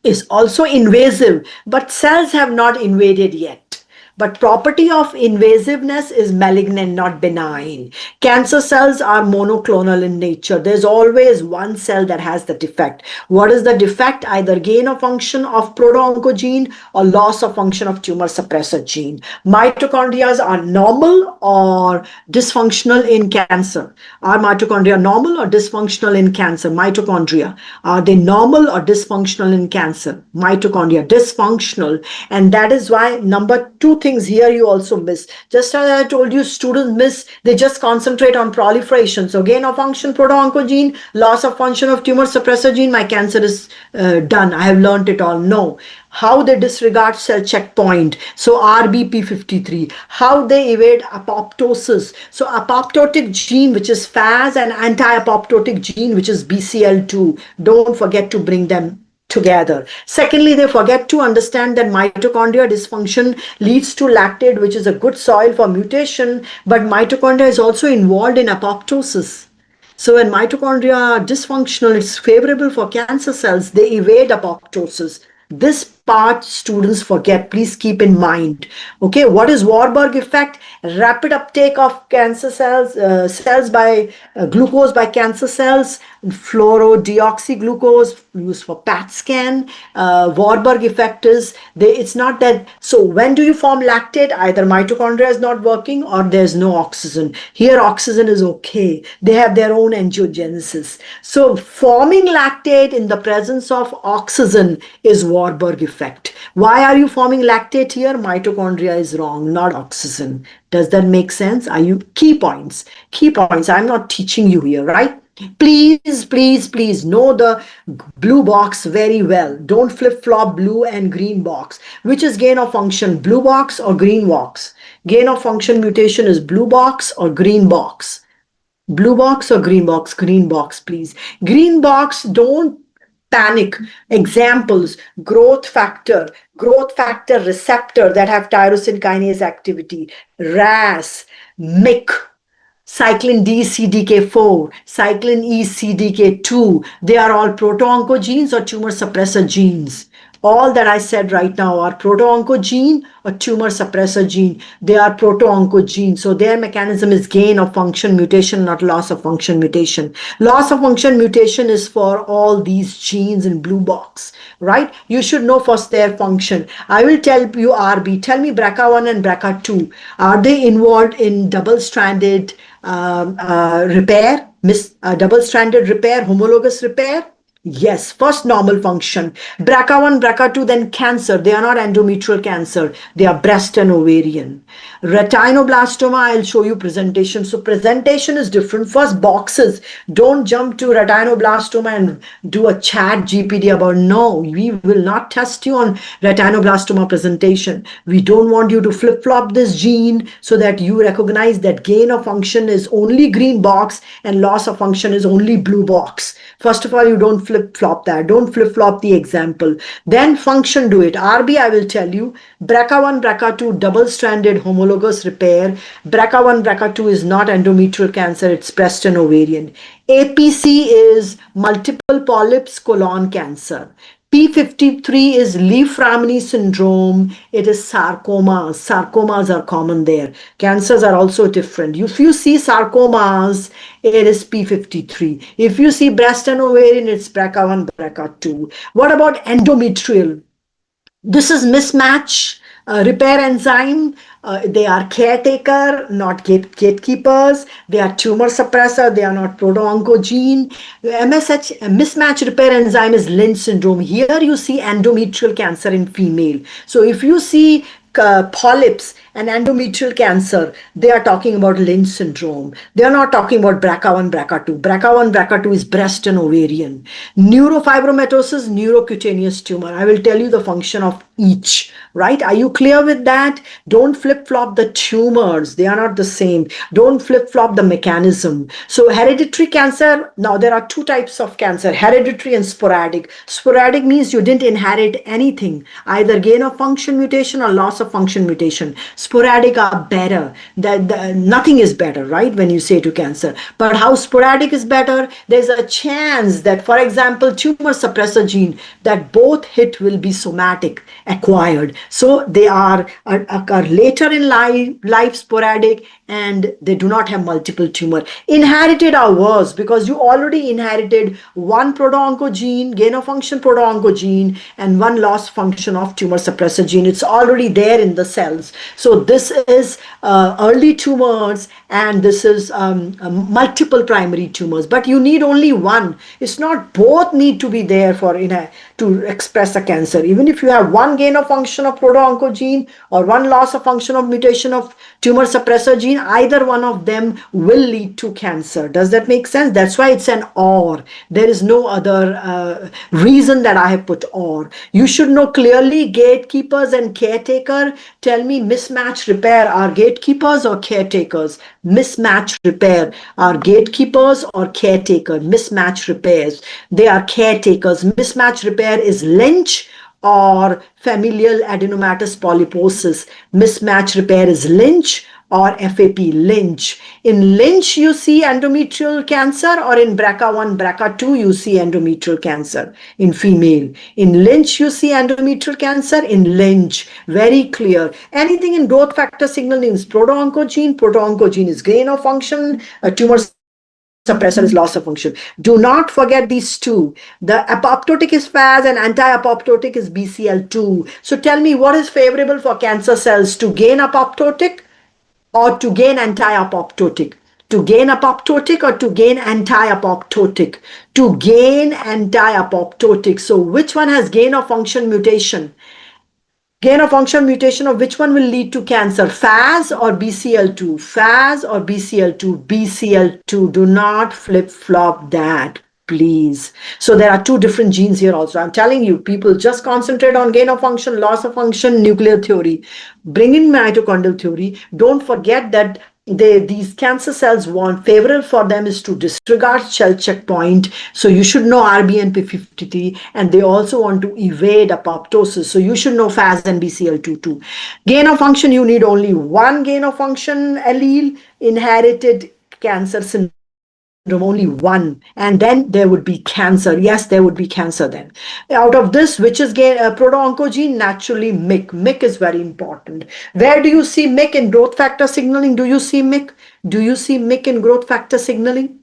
invasive, but cells have not invaded yet. But property of invasiveness is malignant, not benign. Cancer cells are monoclonal in nature. There's always one cell that has the defect. What is the defect? Either gain of function of proto-oncogene or loss of function of tumor suppressor gene. Mitochondria are normal or dysfunctional in cancer. Are mitochondria normal or dysfunctional in cancer? Mitochondria. Are they normal or dysfunctional in cancer? Mitochondria dysfunctional. And that is why number two things here you also miss. Just as I told you, students miss, they just concentrate on proliferation. So gain of function proto-oncogene, loss of function of tumor suppressor gene, my cancer is done. I have learned it all. No. How they disregard cell checkpoint. So RBP53. How they evade apoptosis. So apoptotic gene, which is FAS, and anti-apoptotic gene, which is BCL2. Don't forget to bring them together. Secondly, they forget to understand that mitochondria dysfunction leads to lactate, which is a good soil for mutation, but mitochondria is also involved in apoptosis. So when mitochondria are dysfunctional, it's favorable for cancer cells. They evade apoptosis. This part students forget. Please keep in mind. Okay, what is Warburg effect? Rapid uptake of cancer cells, glucose by cancer cells, fluorodeoxyglucose used for PAT scan. Warburg effect is, it's not that. So when do you form lactate? Either mitochondria is not working or there's no oxygen. Here oxygen is okay. They have their own angiogenesis. So forming lactate in the presence of oxygen is Warburg effect. Why are you forming lactate here? Mitochondria is wrong, not oxygen. Does that make sense? Are you key points? Key points. I'm not teaching you here, right? Please, please, please know the blue box very well. Don't flip-flop blue and green box. Which is gain of function, blue box or green box? Gain of function mutation is blue box or green box? Blue box or green box? Green box, please. Green box, don't panic. Examples, growth factor receptor that have tyrosine kinase activity, RAS, MYC, cyclin D CDK4, cyclin E CDK2, they are all proto-oncogenes or tumor suppressor genes. All that I said right now are proto-oncogene or tumor suppressor gene. They are proto-oncogene. So their mechanism is gain of function mutation, not loss of function mutation. Loss of function mutation is for all these genes in blue box, right? You should know first their function. I will tell you RB. Tell me BRCA1 and BRCA2. Are they involved in double-stranded repair, double-stranded repair, homologous repair? Yes, first normal function. BRCA1, BRCA2, then cancer. They are not endometrial cancer. They are breast and ovarian. Retinoblastoma, I'll show you presentation. So presentation is different. First boxes. Don't jump to retinoblastoma and do a chat GPD about, no, we will not test you on retinoblastoma presentation. We don't want you to flip-flop this gene so that you recognize that gain of function is only green box and loss of function is only blue box. First of all, you don't flip-flop that. Don't flip-flop the example. Then function, do it. RB, I will tell you. BRCA1, BRCA2, double-stranded homologous repair. BRCA1, BRCA2 is not endometrial cancer. It's breast and ovarian. APC is multiple polyps colon cancer. P53 is Leaf-Ramsey syndrome. It is sarcomas. Sarcomas are common there. Cancers are also different. If you see sarcomas, it is P53. If you see breast and ovarian, it's BRCA1, BRCA2. What about endometrial? This is mismatch repair enzyme. They are caretaker, not gatekeepers. They are tumor suppressor. They are not proto-oncogene. MSH, mismatch repair enzyme is Lynch syndrome. Here you see endometrial cancer in female. So if you see polyps and endometrial cancer, they are talking about Lynch syndrome. They are not talking about BRCA1, BRCA2. BRCA1, BRCA2 is breast and ovarian. Neurofibromatosis, neurocutaneous tumor. I will tell you the function of each, right? Are you clear with that? Don't flip-flop the tumors. They are not the same. Don't flip-flop the mechanism. So hereditary cancer, now there are two types of cancer, hereditary and sporadic. Sporadic means you didn't inherit anything, either gain of function mutation or loss of function mutation. Sporadic are better. Nothing is better, right, when you say to cancer. But how sporadic is better? There's a chance that, for example, tumor suppressor gene, that both hit will be somatic, acquired. So they occur later in life sporadic, and they do not have multiple tumor. Inherited are worse because you already inherited one proto-oncogene, gain of function proto-oncogene, and one loss function of tumor suppressor gene. It's already there in the cells. So this is early tumors, and this is multiple primary tumors. But you need only one. It's not both need to be there for to express a cancer. Even if you have one gain of function of proto-oncogene or one loss of function of mutation of tumor suppressor gene, either one of them will lead to cancer. Does that make sense? That's why it's an or. There is no other reason that I have put or. You should know clearly gatekeepers and caretaker. Tell me, mismatch repair are gatekeepers or caretakers? Mismatch repair are gatekeepers or caretaker? Mismatch repairs, they are caretakers. Mismatch repair is Lynch or familial adenomatous polyposis. Mismatch repair is Lynch or FAP Lynch. In Lynch, you see endometrial cancer, or in BRCA1, BRCA2, you see endometrial cancer in female. In Lynch, you see endometrial cancer. In Lynch, very clear. Anything in growth factor signaling is proto-oncogene. Proto-oncogene is gain of function. A tumor suppressor is loss of function. Do not forget these two. The apoptotic is FAS and anti-apoptotic is BCL2. So tell me, what is favorable for cancer cells, to gain apoptotic or to gain anti-apoptotic? To gain apoptotic or to gain anti-apoptotic? To gain anti-apoptotic. So which one has gain of function mutation? Gain of function mutation of which one will lead to cancer? FAS or BCL2? FAS or BCL2? BCL2. Do not flip-flop that, please. So there are two different genes here also. I'm telling you, people just concentrate on gain of function, loss of function, nuclear theory. Bring in mitochondrial theory. Don't forget that these cancer cells want, favorable for them is to disregard shell checkpoint. So you should know RBNP53, and they also want to evade apoptosis. So you should know FAS and BCL2 too. Gain of function, you need only one gain of function allele. Inherited cancer syndrome, only one, and then there would be cancer. Yes, there would be cancer then. Out of this, which is proto-oncogene? Naturally, MYC. MYC is very important. Where do you see MYC in growth factor signaling? Do you see MYC? Do you see MYC in growth factor signaling?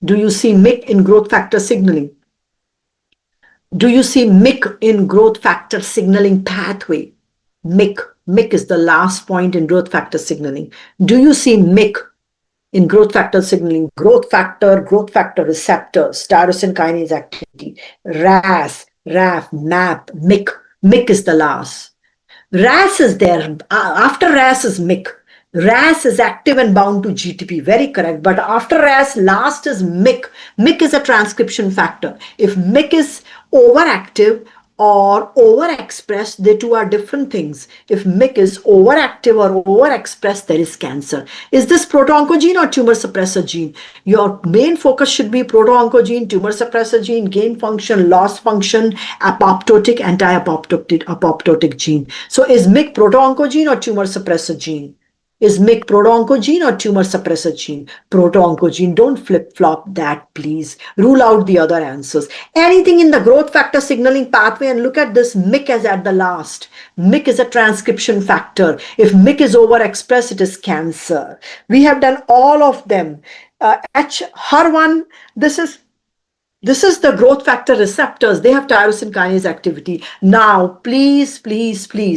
Do you see MYC in growth factor signaling? Do you see MYC in growth factor signaling pathway? MYC. MYC is the last point in growth factor signaling. Do you see MYC in growth factor signaling? Growth factor receptors, tyrosine kinase activity, RAS, RAF, MAP, MYC. MYC is the last. RAS is there. After RAS is MYC. RAS is active and bound to GTP. Very correct. But after RAS, last is MYC. MYC is a transcription factor. If MYC is overactive or overexpressed, the two are different things. If MYC is overactive or overexpressed, there is cancer. Is this proto-oncogene or tumor suppressor gene? Your main focus should be proto-oncogene, tumor suppressor gene, gain function, loss function, apoptotic, anti-apoptotic gene. So is MYC proto-oncogene or tumor suppressor gene? Is MYC proto-oncogene or tumor suppressor gene? Proto-oncogene. Don't flip-flop that, please. Rule out the other answers. Anything in the growth factor signaling pathway, and look at this, MYC is at the last. MYC is a transcription factor. If MYC is overexpressed, it is cancer. We have done all of them. HER1, this is the growth factor receptors. They have tyrosine kinase activity. Now, please,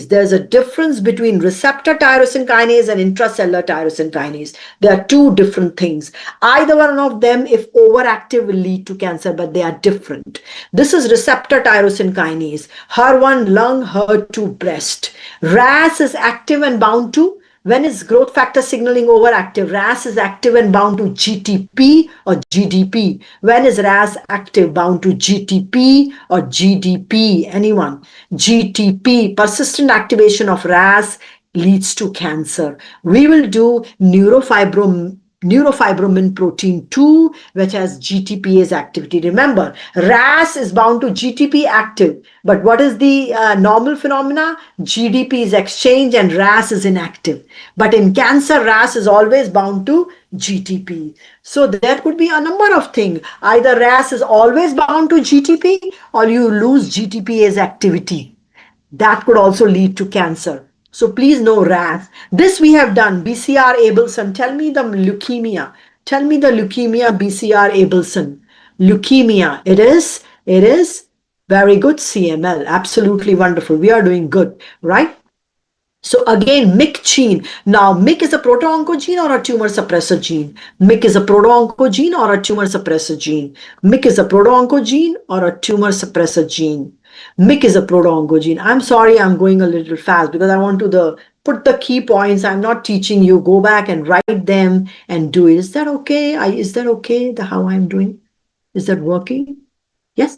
there's a difference between receptor tyrosine kinase and intracellular tyrosine kinase. There are two different things. Either one of them, if overactive, will lead to cancer, but they are different. This is receptor tyrosine kinase. HER1 lung, HER2 breast. RAS is active and bound to, when is growth factor signaling overactive? RAS is active and bound to GTP or GDP. When is RAS active, bound to GTP or GDP? Anyone? GTP, persistent activation of RAS leads to cancer. We will do neurofibromin protein 2, which has GTPase activity. Remember, RAS is bound to GTP active, but what is the normal phenomena? GDP is exchange and RAS is inactive. But in cancer, RAS is always bound to GTP. So there could be a number of things. Either RAS is always bound to GTP, or you lose GTPase activity. That could also lead to cancer. So please know RAS. This we have done. BCR Abelson. Tell me the leukemia. Tell me the leukemia BCR Abelson. Leukemia. It is very good. CML. Absolutely wonderful. We are doing good, right? So again, MYC gene. Now, MYC is a proto-oncogene or a tumor suppressor gene? MYC is a proto-oncogene or a tumor suppressor gene? MYC is a proto-oncogene or a tumor suppressor gene? MYC is a proto-oncogene. I'm sorry, I'm going a little fast because I want to put the key points. I'm not teaching you. Go back and write them and do it. Is that okay? Is that okay, how I'm doing? Is that working? Yes?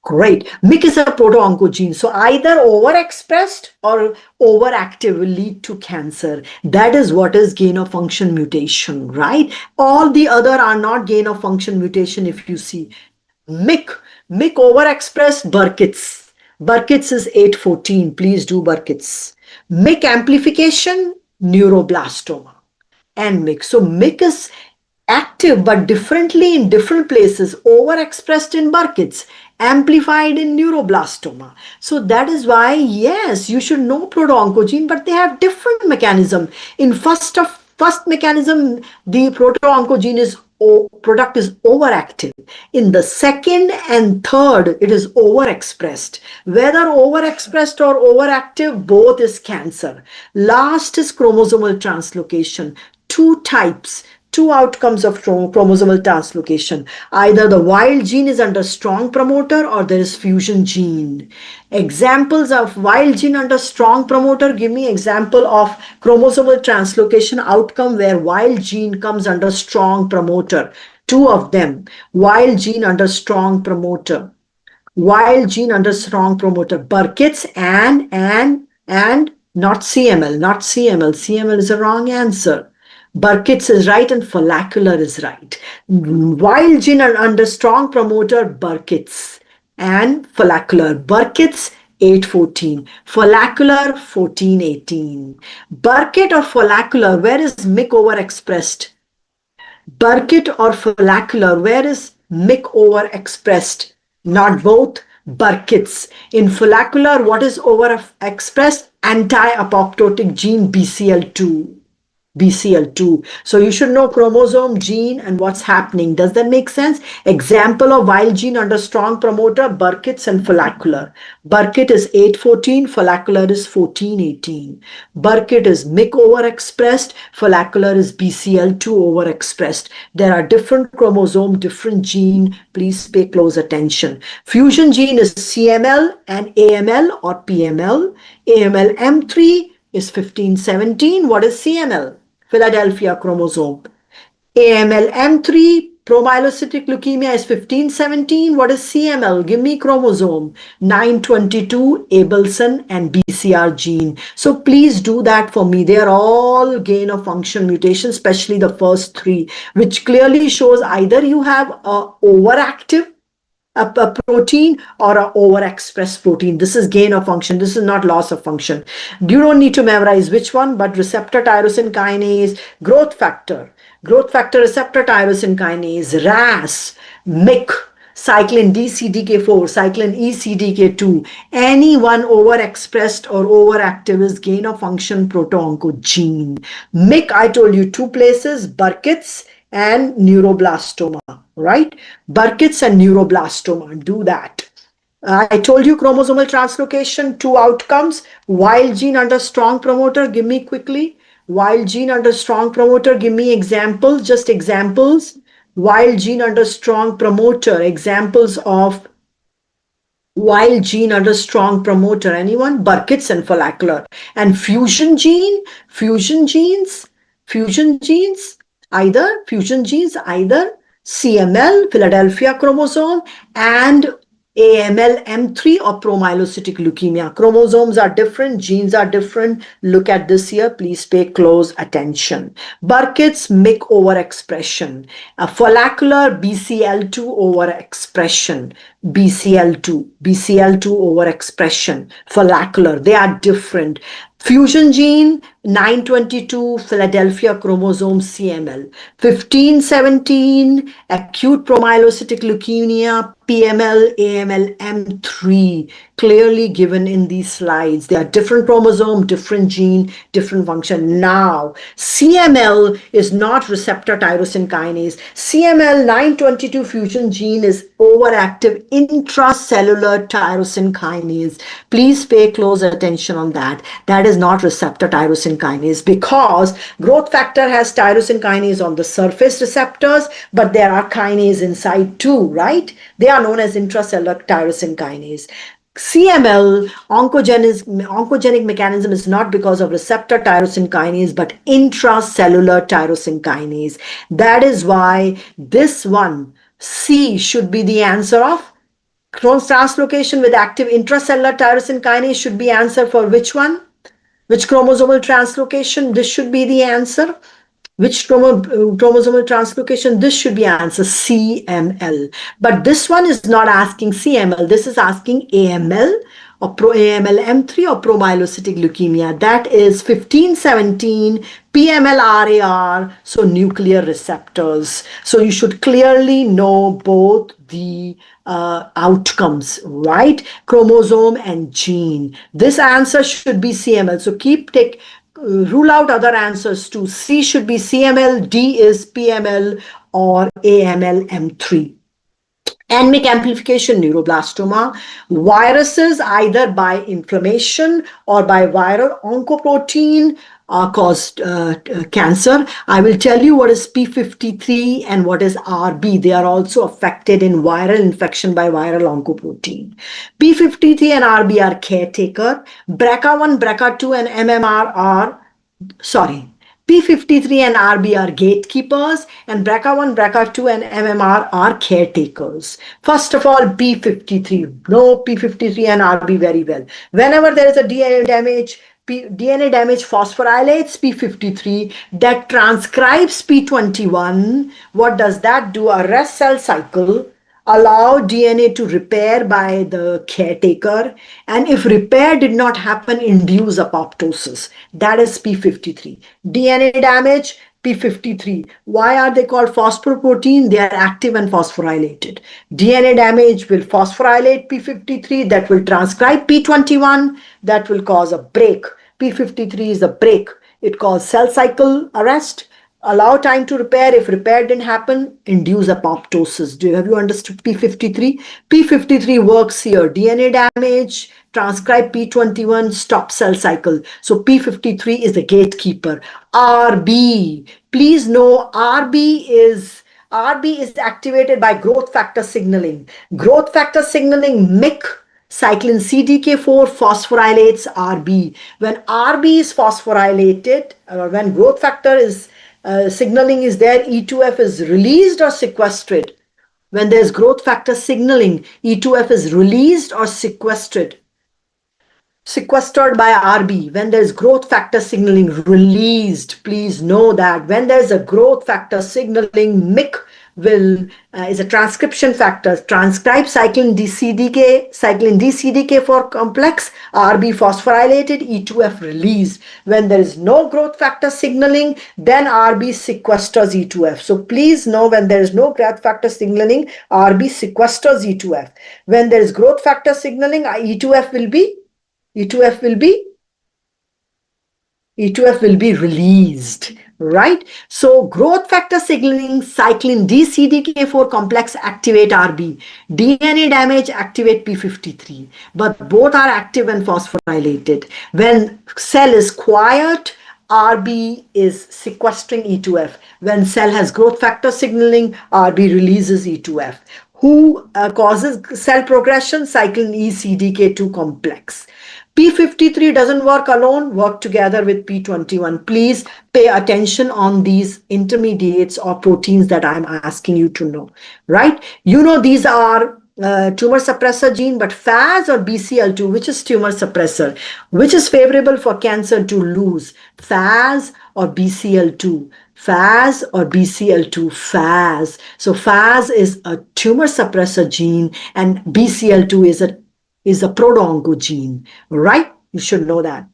Great. MYC is a proto-oncogene. So either overexpressed or overactive will lead to cancer. That is what is gain of function mutation, right? All the other are not gain of function mutation if you see. MYC overexpressed, Burkitt's. Burkitt's is 814. Please do Burkitt's. MYC amplification, neuroblastoma. And MYC. So MYC is active but differently in different places, overexpressed in Burkitt's, amplified in neuroblastoma. So that is why, yes, you should know proto-oncogene, but they have different mechanism. In first mechanism, the proto-oncogene is product is overactive. In the second and third, it is overexpressed. Whether overexpressed or overactive, both is cancer. Last is chromosomal translocation. Two types, two outcomes of chromosomal translocation. Either the wild gene is under strong promoter or there is fusion gene. Examples of wild gene under strong promoter, give me example of chromosomal translocation outcome where wild gene comes under strong promoter. Two of them, wild gene under strong promoter. Wild gene under strong promoter, Burkitt's and not CML, not CML. CML is a wrong answer. Burkitt's is right and follicular is right. Wild gene under strong promoter, Burkitt's and follicular. Burkitt's 814, follicular 1418. Burkitt or follicular, where is MYC overexpressed? Burkitt or follicular, where is MYC overexpressed? Not both. Burkitt's. In follicular, what is overexpressed? Anti-apoptotic gene BCL2. BCL2. So you should know chromosome, gene, and what's happening. Does that make sense? Example of wild gene under strong promoter, Burkitt's and follicular. Burkitt is 814, follicular is 1418. Burkitt is MYC overexpressed, follicular is BCL2 overexpressed. There are different chromosome, different gene. Please pay close attention. Fusion gene is CML and AML or PML. AML M3 is 1517. What is CML? Philadelphia chromosome. AML M3, promyelocytic leukemia is 1517. What is CML? Give me chromosome. 922, Abelson and BCR gene. So please do that for me. They are all gain of function mutations, especially the first three, which clearly shows either you have a overactive a protein or a overexpressed protein. This is gain of function. This is not loss of function. You don't need to memorize which one, but receptor tyrosine kinase, growth factor receptor tyrosine kinase, RAS, MYC, cyclin D CDK4, cyclin E CDK2, any one overexpressed or overactive is gain of function proto-oncogene. MYC, I told you two places, Burkitt's and neuroblastoma, right? Burkitt's and neuroblastoma, do that. I told you chromosomal translocation, two outcomes. Wild gene under strong promoter, give me quickly. Wild gene under strong promoter, give me examples, just examples. Wild gene under strong promoter, examples of wild gene under strong promoter, anyone? Burkitt's and follicular. And fusion genes, either CML, Philadelphia chromosome, and AML M3 or promyelocytic leukemia. Chromosomes are different, genes are different. Look at this here. Please pay close attention. Burkitt's MYC overexpression. A follicular BCL2 overexpression. BCL2 overexpression. Follicular. They are different. Fusion gene 922 Philadelphia chromosome CML, 1517 acute promyelocytic leukemia PML AML M3, clearly given in these slides. They are different chromosome, different gene, different function. Now CML is not receptor tyrosine kinase. CML 922 fusion gene is overactive intracellular tyrosine kinase. Please pay close attention on that. That is not receptor tyrosine kinase, because growth factor has tyrosine kinase on the surface receptors, but there are kinase inside too, right? They are known as intracellular tyrosine kinase. CML oncogenic mechanism is not because of receptor tyrosine kinase, but intracellular tyrosine kinase. That is why this one, C, should be the answer of translocation with active intracellular tyrosine kinase should be answer for which one? Which chromosomal translocation? This should be the answer. Which chromosomal translocation? This should be answer CML. But this one is not asking CML. This is asking AML or pro-AML-M3 or promyelocytic leukemia. That is 1517 PML-RAR, so nuclear receptors. So you should clearly know both the outcomes, right? Chromosome and gene. This answer should be CML. So rule out other answers too. C should be CML, D is PML or AML-M3. Anemic amplification neuroblastoma, viruses either by inflammation or by viral oncoprotein cause cancer. I will tell you what is P53 and what is RB. They are also affected in viral infection by viral oncoprotein. P53 and RB are caretaker. BRCA1, BRCA2 and MMR are, sorry, P53 and RB are gatekeepers, and BRCA1, BRCA2, and MMR are caretakers. First of all, P53. Know P53 and RB very well. Whenever there is a DNA damage phosphorylates P53 that transcribes P21. What does that do? Arrest cell cycle, allow DNA to repair by the caretaker, and if repair did not happen, induce apoptosis. That is P53. DNA damage, P53. Why are they called phosphoprotein? They are active and phosphorylated. DNA damage will phosphorylate P53, that will transcribe P21, that will cause a break. P53 is a break. It causes cell cycle arrest, allow time to repair. If repair didn't happen, induce apoptosis. Have you understood P53? P53 works here. DNA damage, transcribe P21, stop cell cycle. So P53 is the gatekeeper. RB. Please know RB is activated by growth factor signaling. Growth factor signaling MYC, cyclin CDK4 phosphorylates RB. When RB is phosphorylated, or when growth factor is signaling is there, E2F is released or sequestered. When there's growth factor signaling, E2F is released or sequestered. Sequestered by RB. When there's growth factor signaling, released. Please know that when there's a growth factor signaling, MYC is a transcription factor. Transcribe cyclin D-CDK4 complex, RB phosphorylated, E2F released. When there is no growth factor signaling, then RB sequesters E2F. So please know, when there is no growth factor signaling, RB sequesters E2F. When there is growth factor signaling, E2F will be released, right? So growth factor signaling, cyclin D-CDK4 complex activate RB. DNA damage activate P53, but both are active and phosphorylated. When cell is quiet, RB is sequestering E2F. When cell has growth factor signaling, RB releases E2F. Who causes cell progression? Cyclin E-CDK2 complex. P53 doesn't work alone, work together with P21. Please pay attention on these intermediates or proteins that I'm asking you to know, right? You know these are tumor suppressor gene, but FAS or BCL2, which is tumor suppressor, which is favorable for cancer to lose, FAS or BCL2? FAS or BCL2? FAS. So FAS is a tumor suppressor gene and BCL2 is a proto-oncogene, right? You should know that.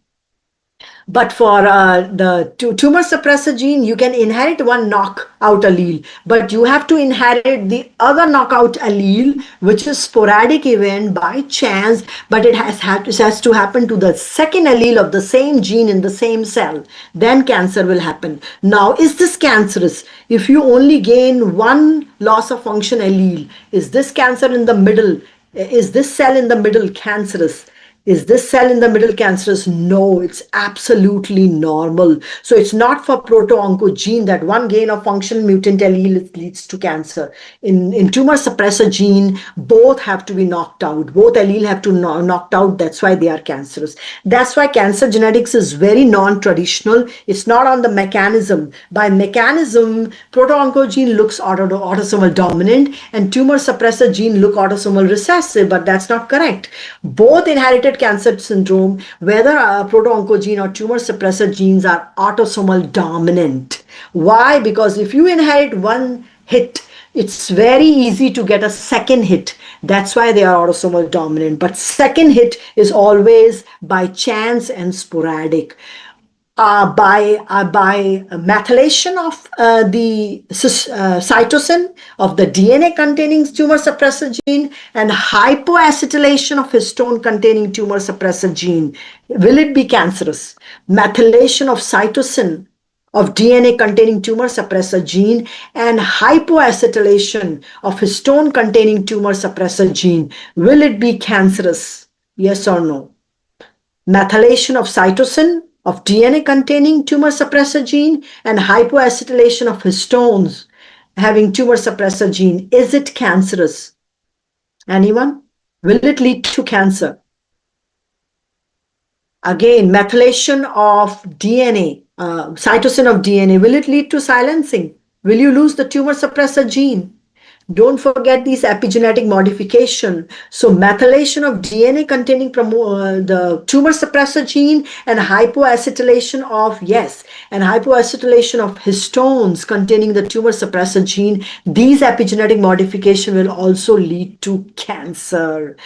But for the tumor suppressor gene, you can inherit one knockout allele, but you have to inherit the other knockout allele, which is sporadic event by chance, but it has to happen to the second allele of the same gene in the same cell. Then cancer will happen. Now, is this cancerous? If you only gain one loss of function allele, is this cancer in the middle? Is this cell in the middle cancerous? Is this cell in the middle cancerous? No, it's absolutely normal. So it's not for proto-oncogene that one gain of functional mutant allele leads to cancer. In tumor suppressor gene, both have to be knocked out. Both allele have to be knocked out. That's why they are cancerous. That's why cancer genetics is very non-traditional. It's not on the mechanism. By mechanism, proto-oncogene looks autosomal dominant and tumor suppressor gene look autosomal recessive, but that's not correct. Both inherited cancer syndrome, whether a proto-oncogene or tumor suppressor genes, are autosomal dominant. Why? Because if you inherit one hit, It's very easy to get a second hit. That's why they are autosomal dominant. But second hit is always by chance and sporadic. By methylation of the cytosine of the DNA containing tumor suppressor gene and hypoacetylation of histone containing tumor suppressor gene. Will it be cancerous? Methylation of cytosine of DNA containing tumor suppressor gene and hypoacetylation of histone containing tumor suppressor gene. Will it be cancerous? Yes or no? Methylation of cytosine of DNA containing tumor suppressor gene and hypoacetylation of histones having tumor suppressor gene. Is it cancerous? Anyone? Will it lead to cancer? Again, methylation of DNA, cytosine of DNA, will it lead to silencing? Will you lose the tumor suppressor gene? Don't forget these epigenetic modification. So methylation of DNA containing the tumor suppressor gene and hypoacetylation of, yes, and hypoacetylation of histones containing the tumor suppressor gene. These epigenetic modification will also lead to cancer.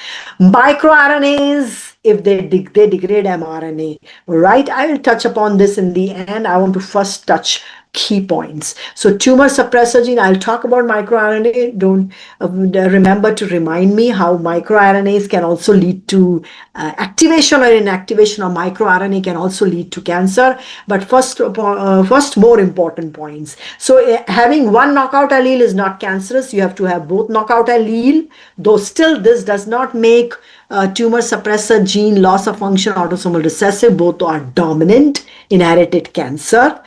MicroRNAs, if they degrade mRNA, right? I will touch upon this in the end. I want to first touch key points. So tumor suppressor gene, I'll talk about microRNA. Don't remember to remind me how microRNAs can also lead to activation or inactivation of microRNA can also lead to cancer. But first more important points. So having one knockout allele is not cancerous. You have to have both knockout allele, though still this does not make tumor suppressor gene loss of function autosomal recessive. Both are dominant inherited cancer.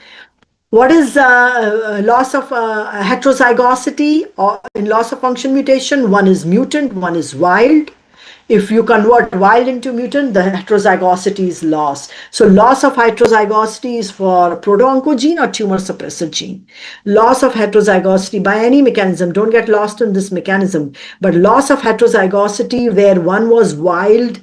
What is loss of heterozygosity or in loss of function mutation? One is mutant, one is wild. If you convert wild into mutant, the heterozygosity is lost. So loss of heterozygosity is for proto-oncogene or tumor suppressor gene. Loss of heterozygosity by any mechanism, don't get lost in this mechanism, but loss of heterozygosity where one was wild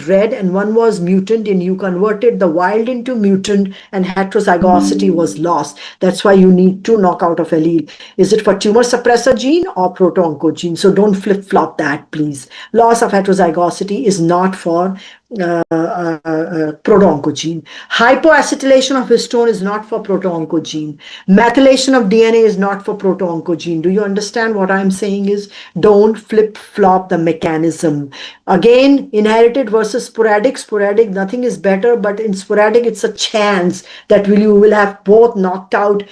red and one was mutant, and you converted the wild into mutant and heterozygosity was lost. That's why you need to knock out of allele. Is it for tumor suppressor gene or proto-oncogene? So don't flip-flop that, please. Loss of heterozygosity is not for proto-oncogene. Hypoacetylation of histone is not for proto-oncogene. Methylation of DNA is not for proto-oncogene. Do you understand what I'm saying is don't flip-flop the mechanism. Again, inherited versus sporadic. Sporadic, nothing is better, but in sporadic, it's a chance that you will have both knocked out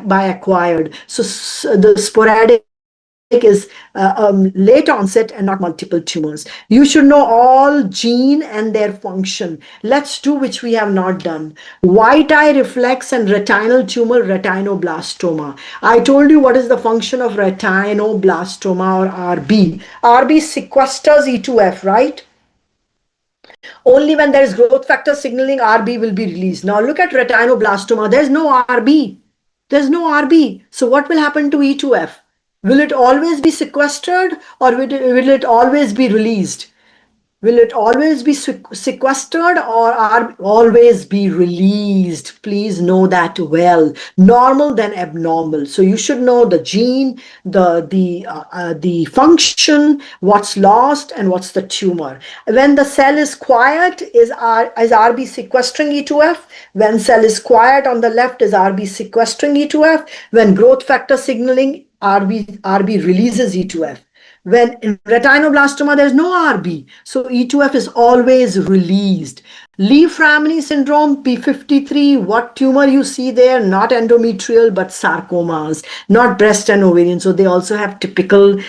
by acquired. So the sporadic is late onset and not multiple tumors. You should know all gene and their function. Let's do which we have not done. White eye reflex and retinal tumor retinoblastoma. I told you what is the function of retinoblastoma or RB. RB sequesters E2F, right? Only when there is growth factor signaling, RB will be released. Now look at retinoblastoma. There's no RB. There's no RB. So what will happen to E2F? Will it always be sequestered or will it always be released? Will it always be sequestered or always be released? Please know that well. Normal then abnormal. So you should know the gene, the function, what's lost, and what's the tumor. When the cell is quiet, is RB sequestering E2F? When cell is quiet on the left, is RB sequestering E2F? When growth factor signaling, RB releases E2F. When in retinoblastoma, there's no RB. So E2F is always released. Lee-Frattini syndrome, P53, what tumor you see there? Not endometrial, but sarcomas, not breast and ovarian. So they also have typical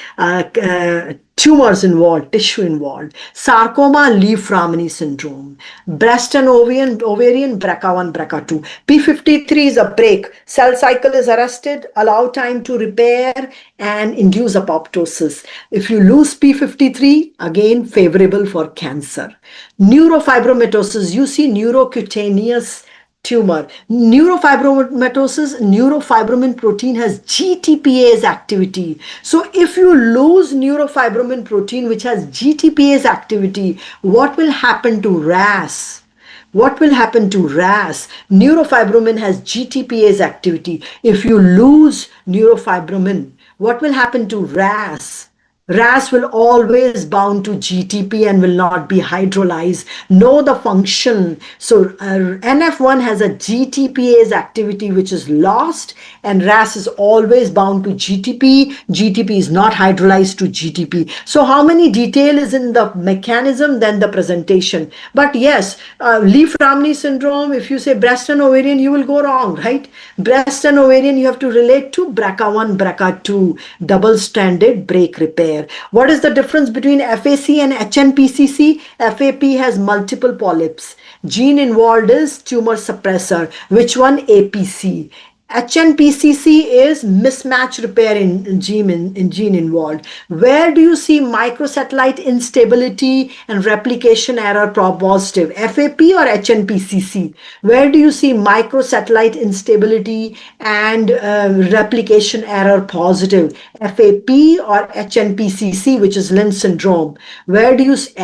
tumors involved, tissue involved. Sarcoma, Lee-Frattini syndrome. Breast and ovarian, BRCA1, BRCA2. P53 is a break. Cell cycle is arrested, allow time to repair and induce apoptosis. If you lose P53, again, favorable for cancer. Neurofibromatosis, you see neurocutaneous tumor. Neurofibromatosis, neurofibromin protein has GTPase activity. So if you lose neurofibromin protein, which has GTPase activity, what will happen to RAS? What will happen to RAS? Neurofibromin has GTPase activity. If you lose neurofibromin, What will happen to RAS? RAS will always bound to GTP and will not be hydrolyzed. Know the function. So NF1 has a GTPase activity which is lost, and RAS is always bound to GTP. GTP is not hydrolyzed to GTP. So how many detail is in the mechanism than the presentation? But yes, Lee-Framini syndrome, if you say breast and ovarian, you will go wrong, right? Breast and ovarian, you have to relate to BRCA1, BRCA2, double-stranded break repair. What is the difference between FAC and HNPCC? FAP has multiple polyps. Gene involved is tumor suppressor. Which one? APC. HNPCC is mismatch repair in gene involved. Where do you see microsatellite instability and replication error positive? FAP or HNPCC? Where do you see microsatellite instability and replication error positive? FAP or HNPCC, which is Lynch syndrome? Where do you see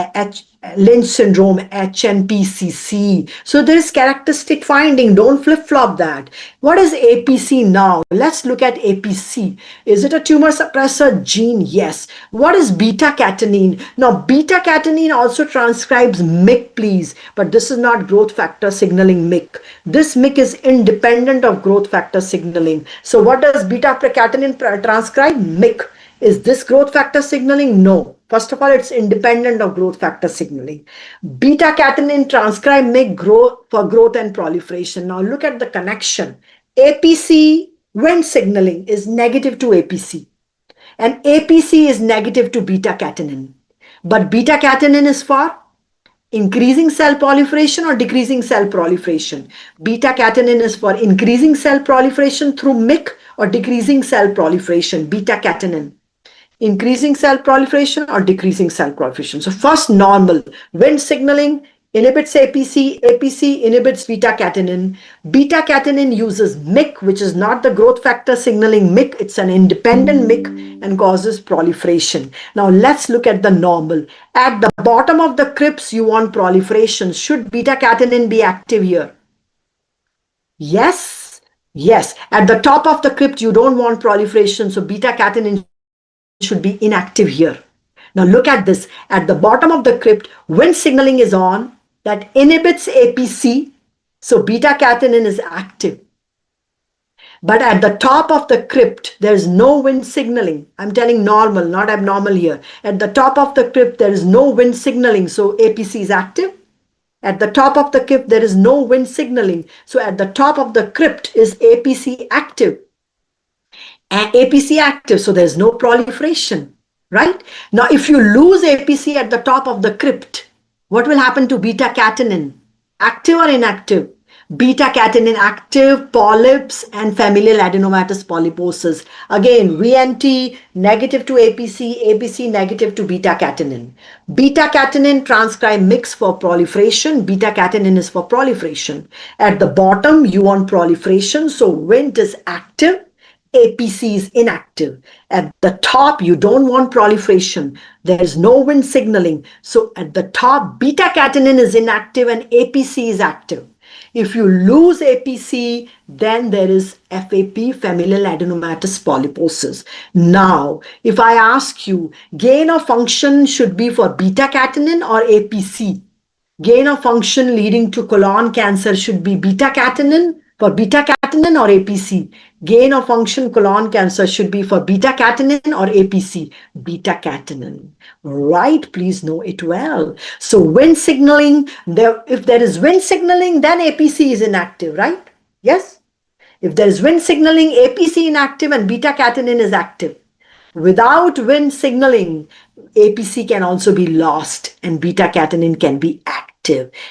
Lynch syndrome, HNPCC? So there is characteristic finding. Don't flip-flop that. What is APC now? Let's look at APC. Is it a tumor suppressor gene? Yes. What is beta-catenin? Now, beta-catenin also transcribes MYC, please, but this is not growth factor signaling MYC. This MYC is independent of growth factor signaling. So what does beta-catenin transcribe? MYC. Is this growth factor signaling? No. First of all, it's independent of growth factor signaling. Beta-catenin transcribe MYC for growth and proliferation. Now look at the connection. APC, when signaling, is negative to APC. And APC is negative to beta-catenin. But beta-catenin is for increasing cell proliferation or decreasing cell proliferation. Beta-catenin is for increasing cell proliferation through MYC or decreasing cell proliferation, beta-catenin. Increasing cell proliferation or decreasing cell proliferation. So first, normal. Wind signaling inhibits APC. APC inhibits beta-catenin. Beta-catenin uses MYC, which is not the growth factor signaling MYC. It's an independent MYC and causes proliferation. Now let's look at the normal. At the bottom of the crypts, you want proliferation. Should beta-catenin be active here? Yes. Yes. At the top of the crypt, you don't want proliferation. So beta-catenin should be inactive here. Now look at this. At the bottom of the crypt, Wnt signaling is on. That inhibits APC. So beta-catenin is active. But at the top of the crypt, there's no Wnt signaling. I'm telling normal, not abnormal here. At the top of the crypt, there is no Wnt signaling. So APC is active. At the top of the crypt, there is no Wnt signaling. So at the top of the crypt is APC active. And APC active, so there's no proliferation, right? Now, if you lose APC at the top of the crypt, what will happen to beta-catenin? Active or inactive? Beta-catenin active, polyps, and familial adenomatous polyposis. Again, VNT negative to APC, APC negative to beta-catenin. Beta-catenin transcribe MYC for proliferation. Beta-catenin is for proliferation. At the bottom, you want proliferation, so Wnt is active. APC is inactive. At the top, you don't want proliferation. There is no Wnt signaling. So at the top, beta-catenin is inactive and APC is active. If you lose APC, then there is FAP, familial adenomatous polyposis. Now, if I ask you, gain of function should be for beta-catenin or APC? Gain of function leading to colon cancer should be beta-catenin for beta-catenin or APC? Gain of function colon cancer should be for beta-catenin or APC? Beta-catenin, right? Please know it well. So Wnt signaling, if there is Wnt signaling, then APC is inactive, right? Yes? If there is Wnt signaling, APC inactive and beta-catenin is active. Without Wnt signaling, APC can also be lost and beta-catenin can be active.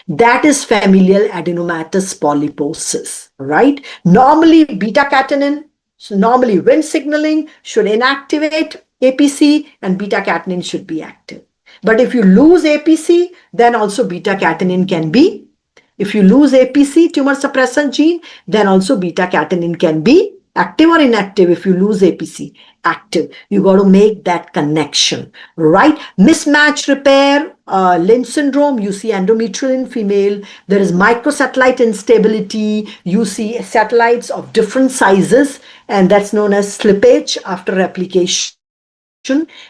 That is familial adenomatous polyposis, right? Normally beta-catenin, so normally Wnt signaling should inactivate APC and beta-catenin should be active. But if you lose APC, then also beta-catenin can be. If you lose APC, tumor suppressor gene, then also beta-catenin can be Active or inactive? If you lose APC, active. You got to make that connection, right? Mismatch repair, Lynch syndrome, you see endometrial in female. There is microsatellite instability. You see satellites of different sizes, and that's known as slippage after replication.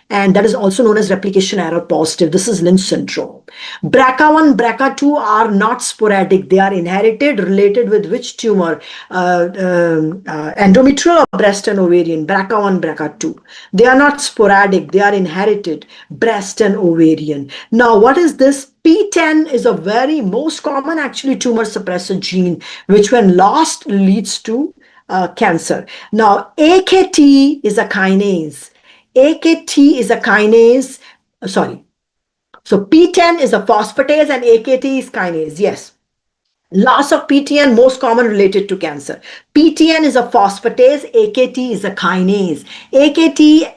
And that is also known as replication error positive. This is Lynch syndrome. BRCA1, BRCA2 are not sporadic. They are inherited, related with which tumor? Endometrial or breast and ovarian? BRCA1, BRCA2. They are not sporadic. They are inherited, breast and ovarian. Now, what is this? P10 is a very most common actually tumor suppressor gene, which when lost leads to cancer. Now, AKT is a kinase. AKT is a kinase, sorry. So P10 is a phosphatase and AKT is kinase, yes. Loss of PTN most common related to cancer. PTN is a phosphatase, AKT is a kinase. AKT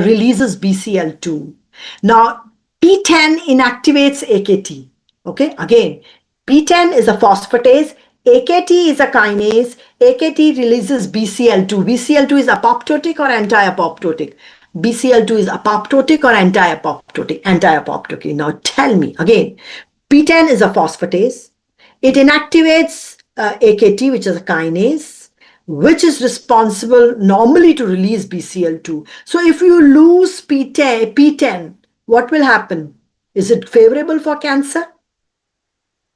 releases BCL2. Now, P10 inactivates AKT. Okay, again, P10 is a phosphatase, AKT is a kinase, AKT releases BCL2. BCL2 is apoptotic or anti-apoptotic? BCL2 is apoptotic or anti-apoptotic? Anti-apoptotic. Now tell me again, P10 is a phosphatase. It inactivates AKT, which is a kinase, which is responsible normally to release BCL2. So if you lose P10, what will happen? Is it favorable for cancer?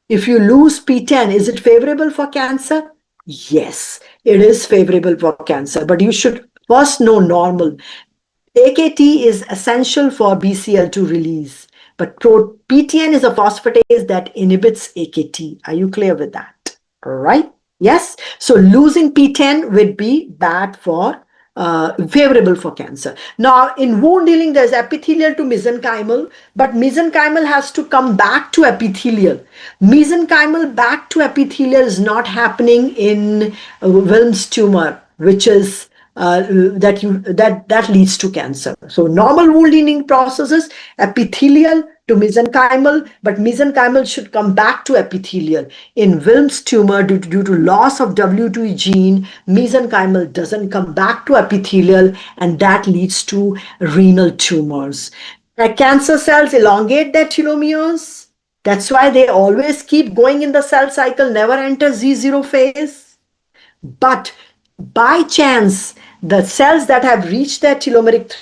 If you lose P10, is it favorable for cancer? Yes, it is favorable for cancer, but you should first know normal. AKT is essential for BCL2 release, but PTN is a phosphatase that inhibits AKT. Are you clear with that? All right. Yes. So losing P10 would be bad for favorable for cancer. Now, in wound healing, there's epithelial to mesenchymal, but mesenchymal has to come back to epithelial. Mesenchymal back to epithelial is not happening in Wilms tumor, which is that leads to cancer. So normal wound healing processes, epithelial to mesenchymal, but mesenchymal should come back to epithelial. In Wilms tumor, due to loss of W2 gene, mesenchymal doesn't come back to epithelial, and that leads to renal tumors. Cancer cells elongate their telomeres. That's why they always keep going in the cell cycle, never enter Z0 phase. But by chance, the cells that have reached their telomeric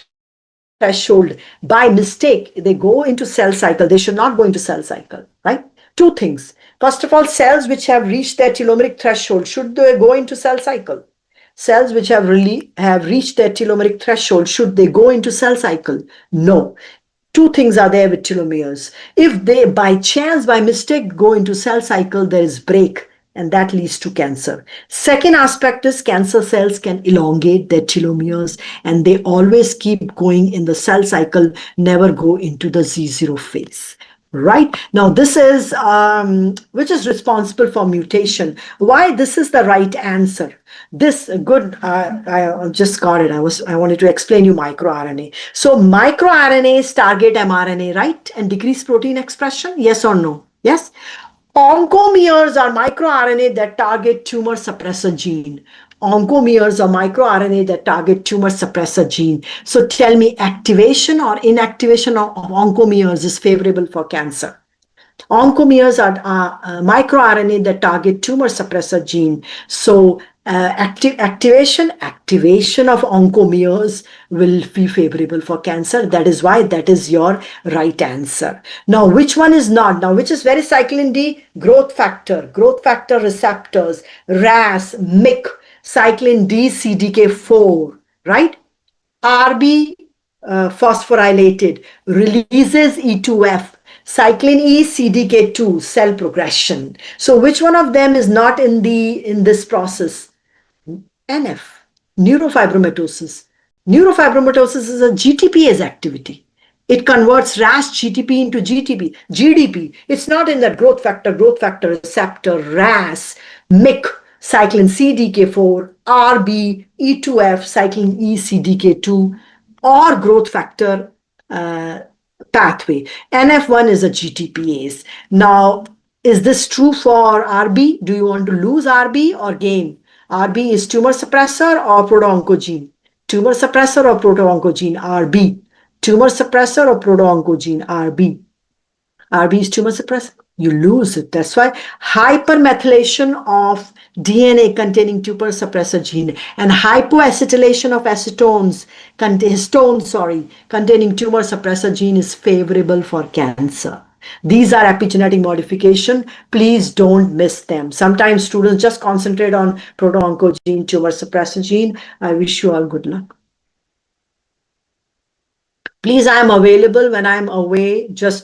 threshold, by mistake, they go into cell cycle. They should not go into cell cycle, right? Two things. First of all, cells which have reached their telomeric threshold, should they go into cell cycle? Cells which have reached their telomeric threshold, should they go into cell cycle? No. Two things are there with telomeres. If they, by chance, by mistake, go into cell cycle, there is break, and that leads to cancer. Second aspect is cancer cells can elongate their telomeres, and they always keep going in the cell cycle, never go into the Z0 phase. Right now, this is which is responsible for mutation. Why this is the right answer? This good. I just got it. I wanted to explain you microRNA. So microRNAs target mRNA, right, and decrease protein expression. Yes or no? Yes. Oncomeres are microRNA that target tumor suppressor gene. Oncomeres are microRNA that target tumor suppressor gene. So tell me, activation or inactivation of oncomeres is favorable for cancer? Oncomeres are microRNA that target tumor suppressor gene. So activation of oncomeres will be favorable for cancer. That is why that is your right answer. Now, which one is not? Now, which is very cyclin D? Growth factor receptors, RAS, MYC, cyclin D, CDK4, right? RB phosphorylated releases E2F, cyclin E, CDK2, cell progression. So which one of them is not in this process? NF, neurofibromatosis. Neurofibromatosis is a GTPase activity. It converts RAS GTP into GDP. It's not in that growth factor receptor, RAS, MYC, cyclin CDK4, RB, E2F, cyclin E, CDK2, or growth factor pathway. NF1 is a GTPase. Now, is this true for RB? Do you want to lose RB or gain? RB is tumor suppressor or proto-oncogene? Tumor suppressor or proto-oncogene? RB. Tumor suppressor or proto-oncogene? RB. RB is tumor suppressor. You lose it. That's why hypermethylation of DNA containing tumor suppressor gene and hypoacetylation of acetones, histones, containing tumor suppressor gene is favorable for cancer. These are epigenetic modification. Please don't miss them. Sometimes students just concentrate on proto-oncogene, tumor suppressor gene. I wish you all good luck. Please, I am available when I'm away. Just